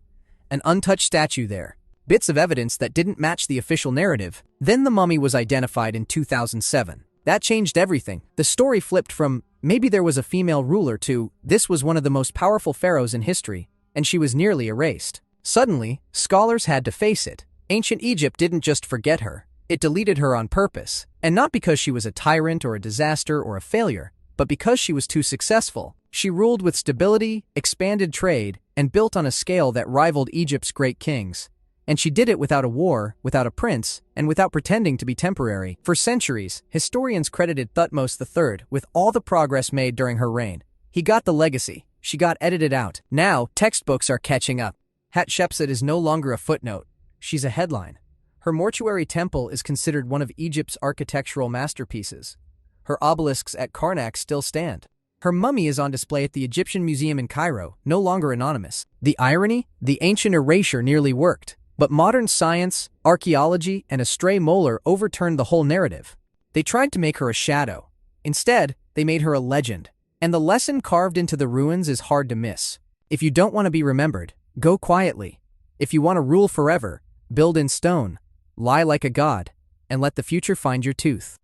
an untouched statue there, bits of evidence that didn't match the official narrative. Then the mummy was identified in 2007. That changed everything. The story flipped from, maybe there was a female ruler to, this was one of the most powerful pharaohs in history, and she was nearly erased. Suddenly, scholars had to face it. Ancient Egypt didn't just forget her. It deleted her on purpose, and not because she was a tyrant or a disaster or a failure, but because she was too successful. She ruled with stability, expanded trade, and built on a scale that rivaled Egypt's great kings. And she did it without a war, without a prince, and without pretending to be temporary. For centuries, historians credited Thutmose III with all the progress made during her reign. He got the legacy. She got edited out. Now, textbooks are catching up. Hatshepsut is no longer a footnote. She's a headline. Her mortuary temple is considered one of Egypt's architectural masterpieces. Her obelisks at Karnak still stand. Her mummy is on display at the Egyptian Museum in Cairo, no longer anonymous. The irony? The ancient erasure nearly worked. But modern science, archaeology, and a stray molar overturned the whole narrative. They tried to make her a shadow. Instead, they made her a legend. And the lesson carved into the ruins is hard to miss. If you don't want to be remembered, go quietly. If you want to rule forever, build in stone, lie like a god, and let the future find your tooth.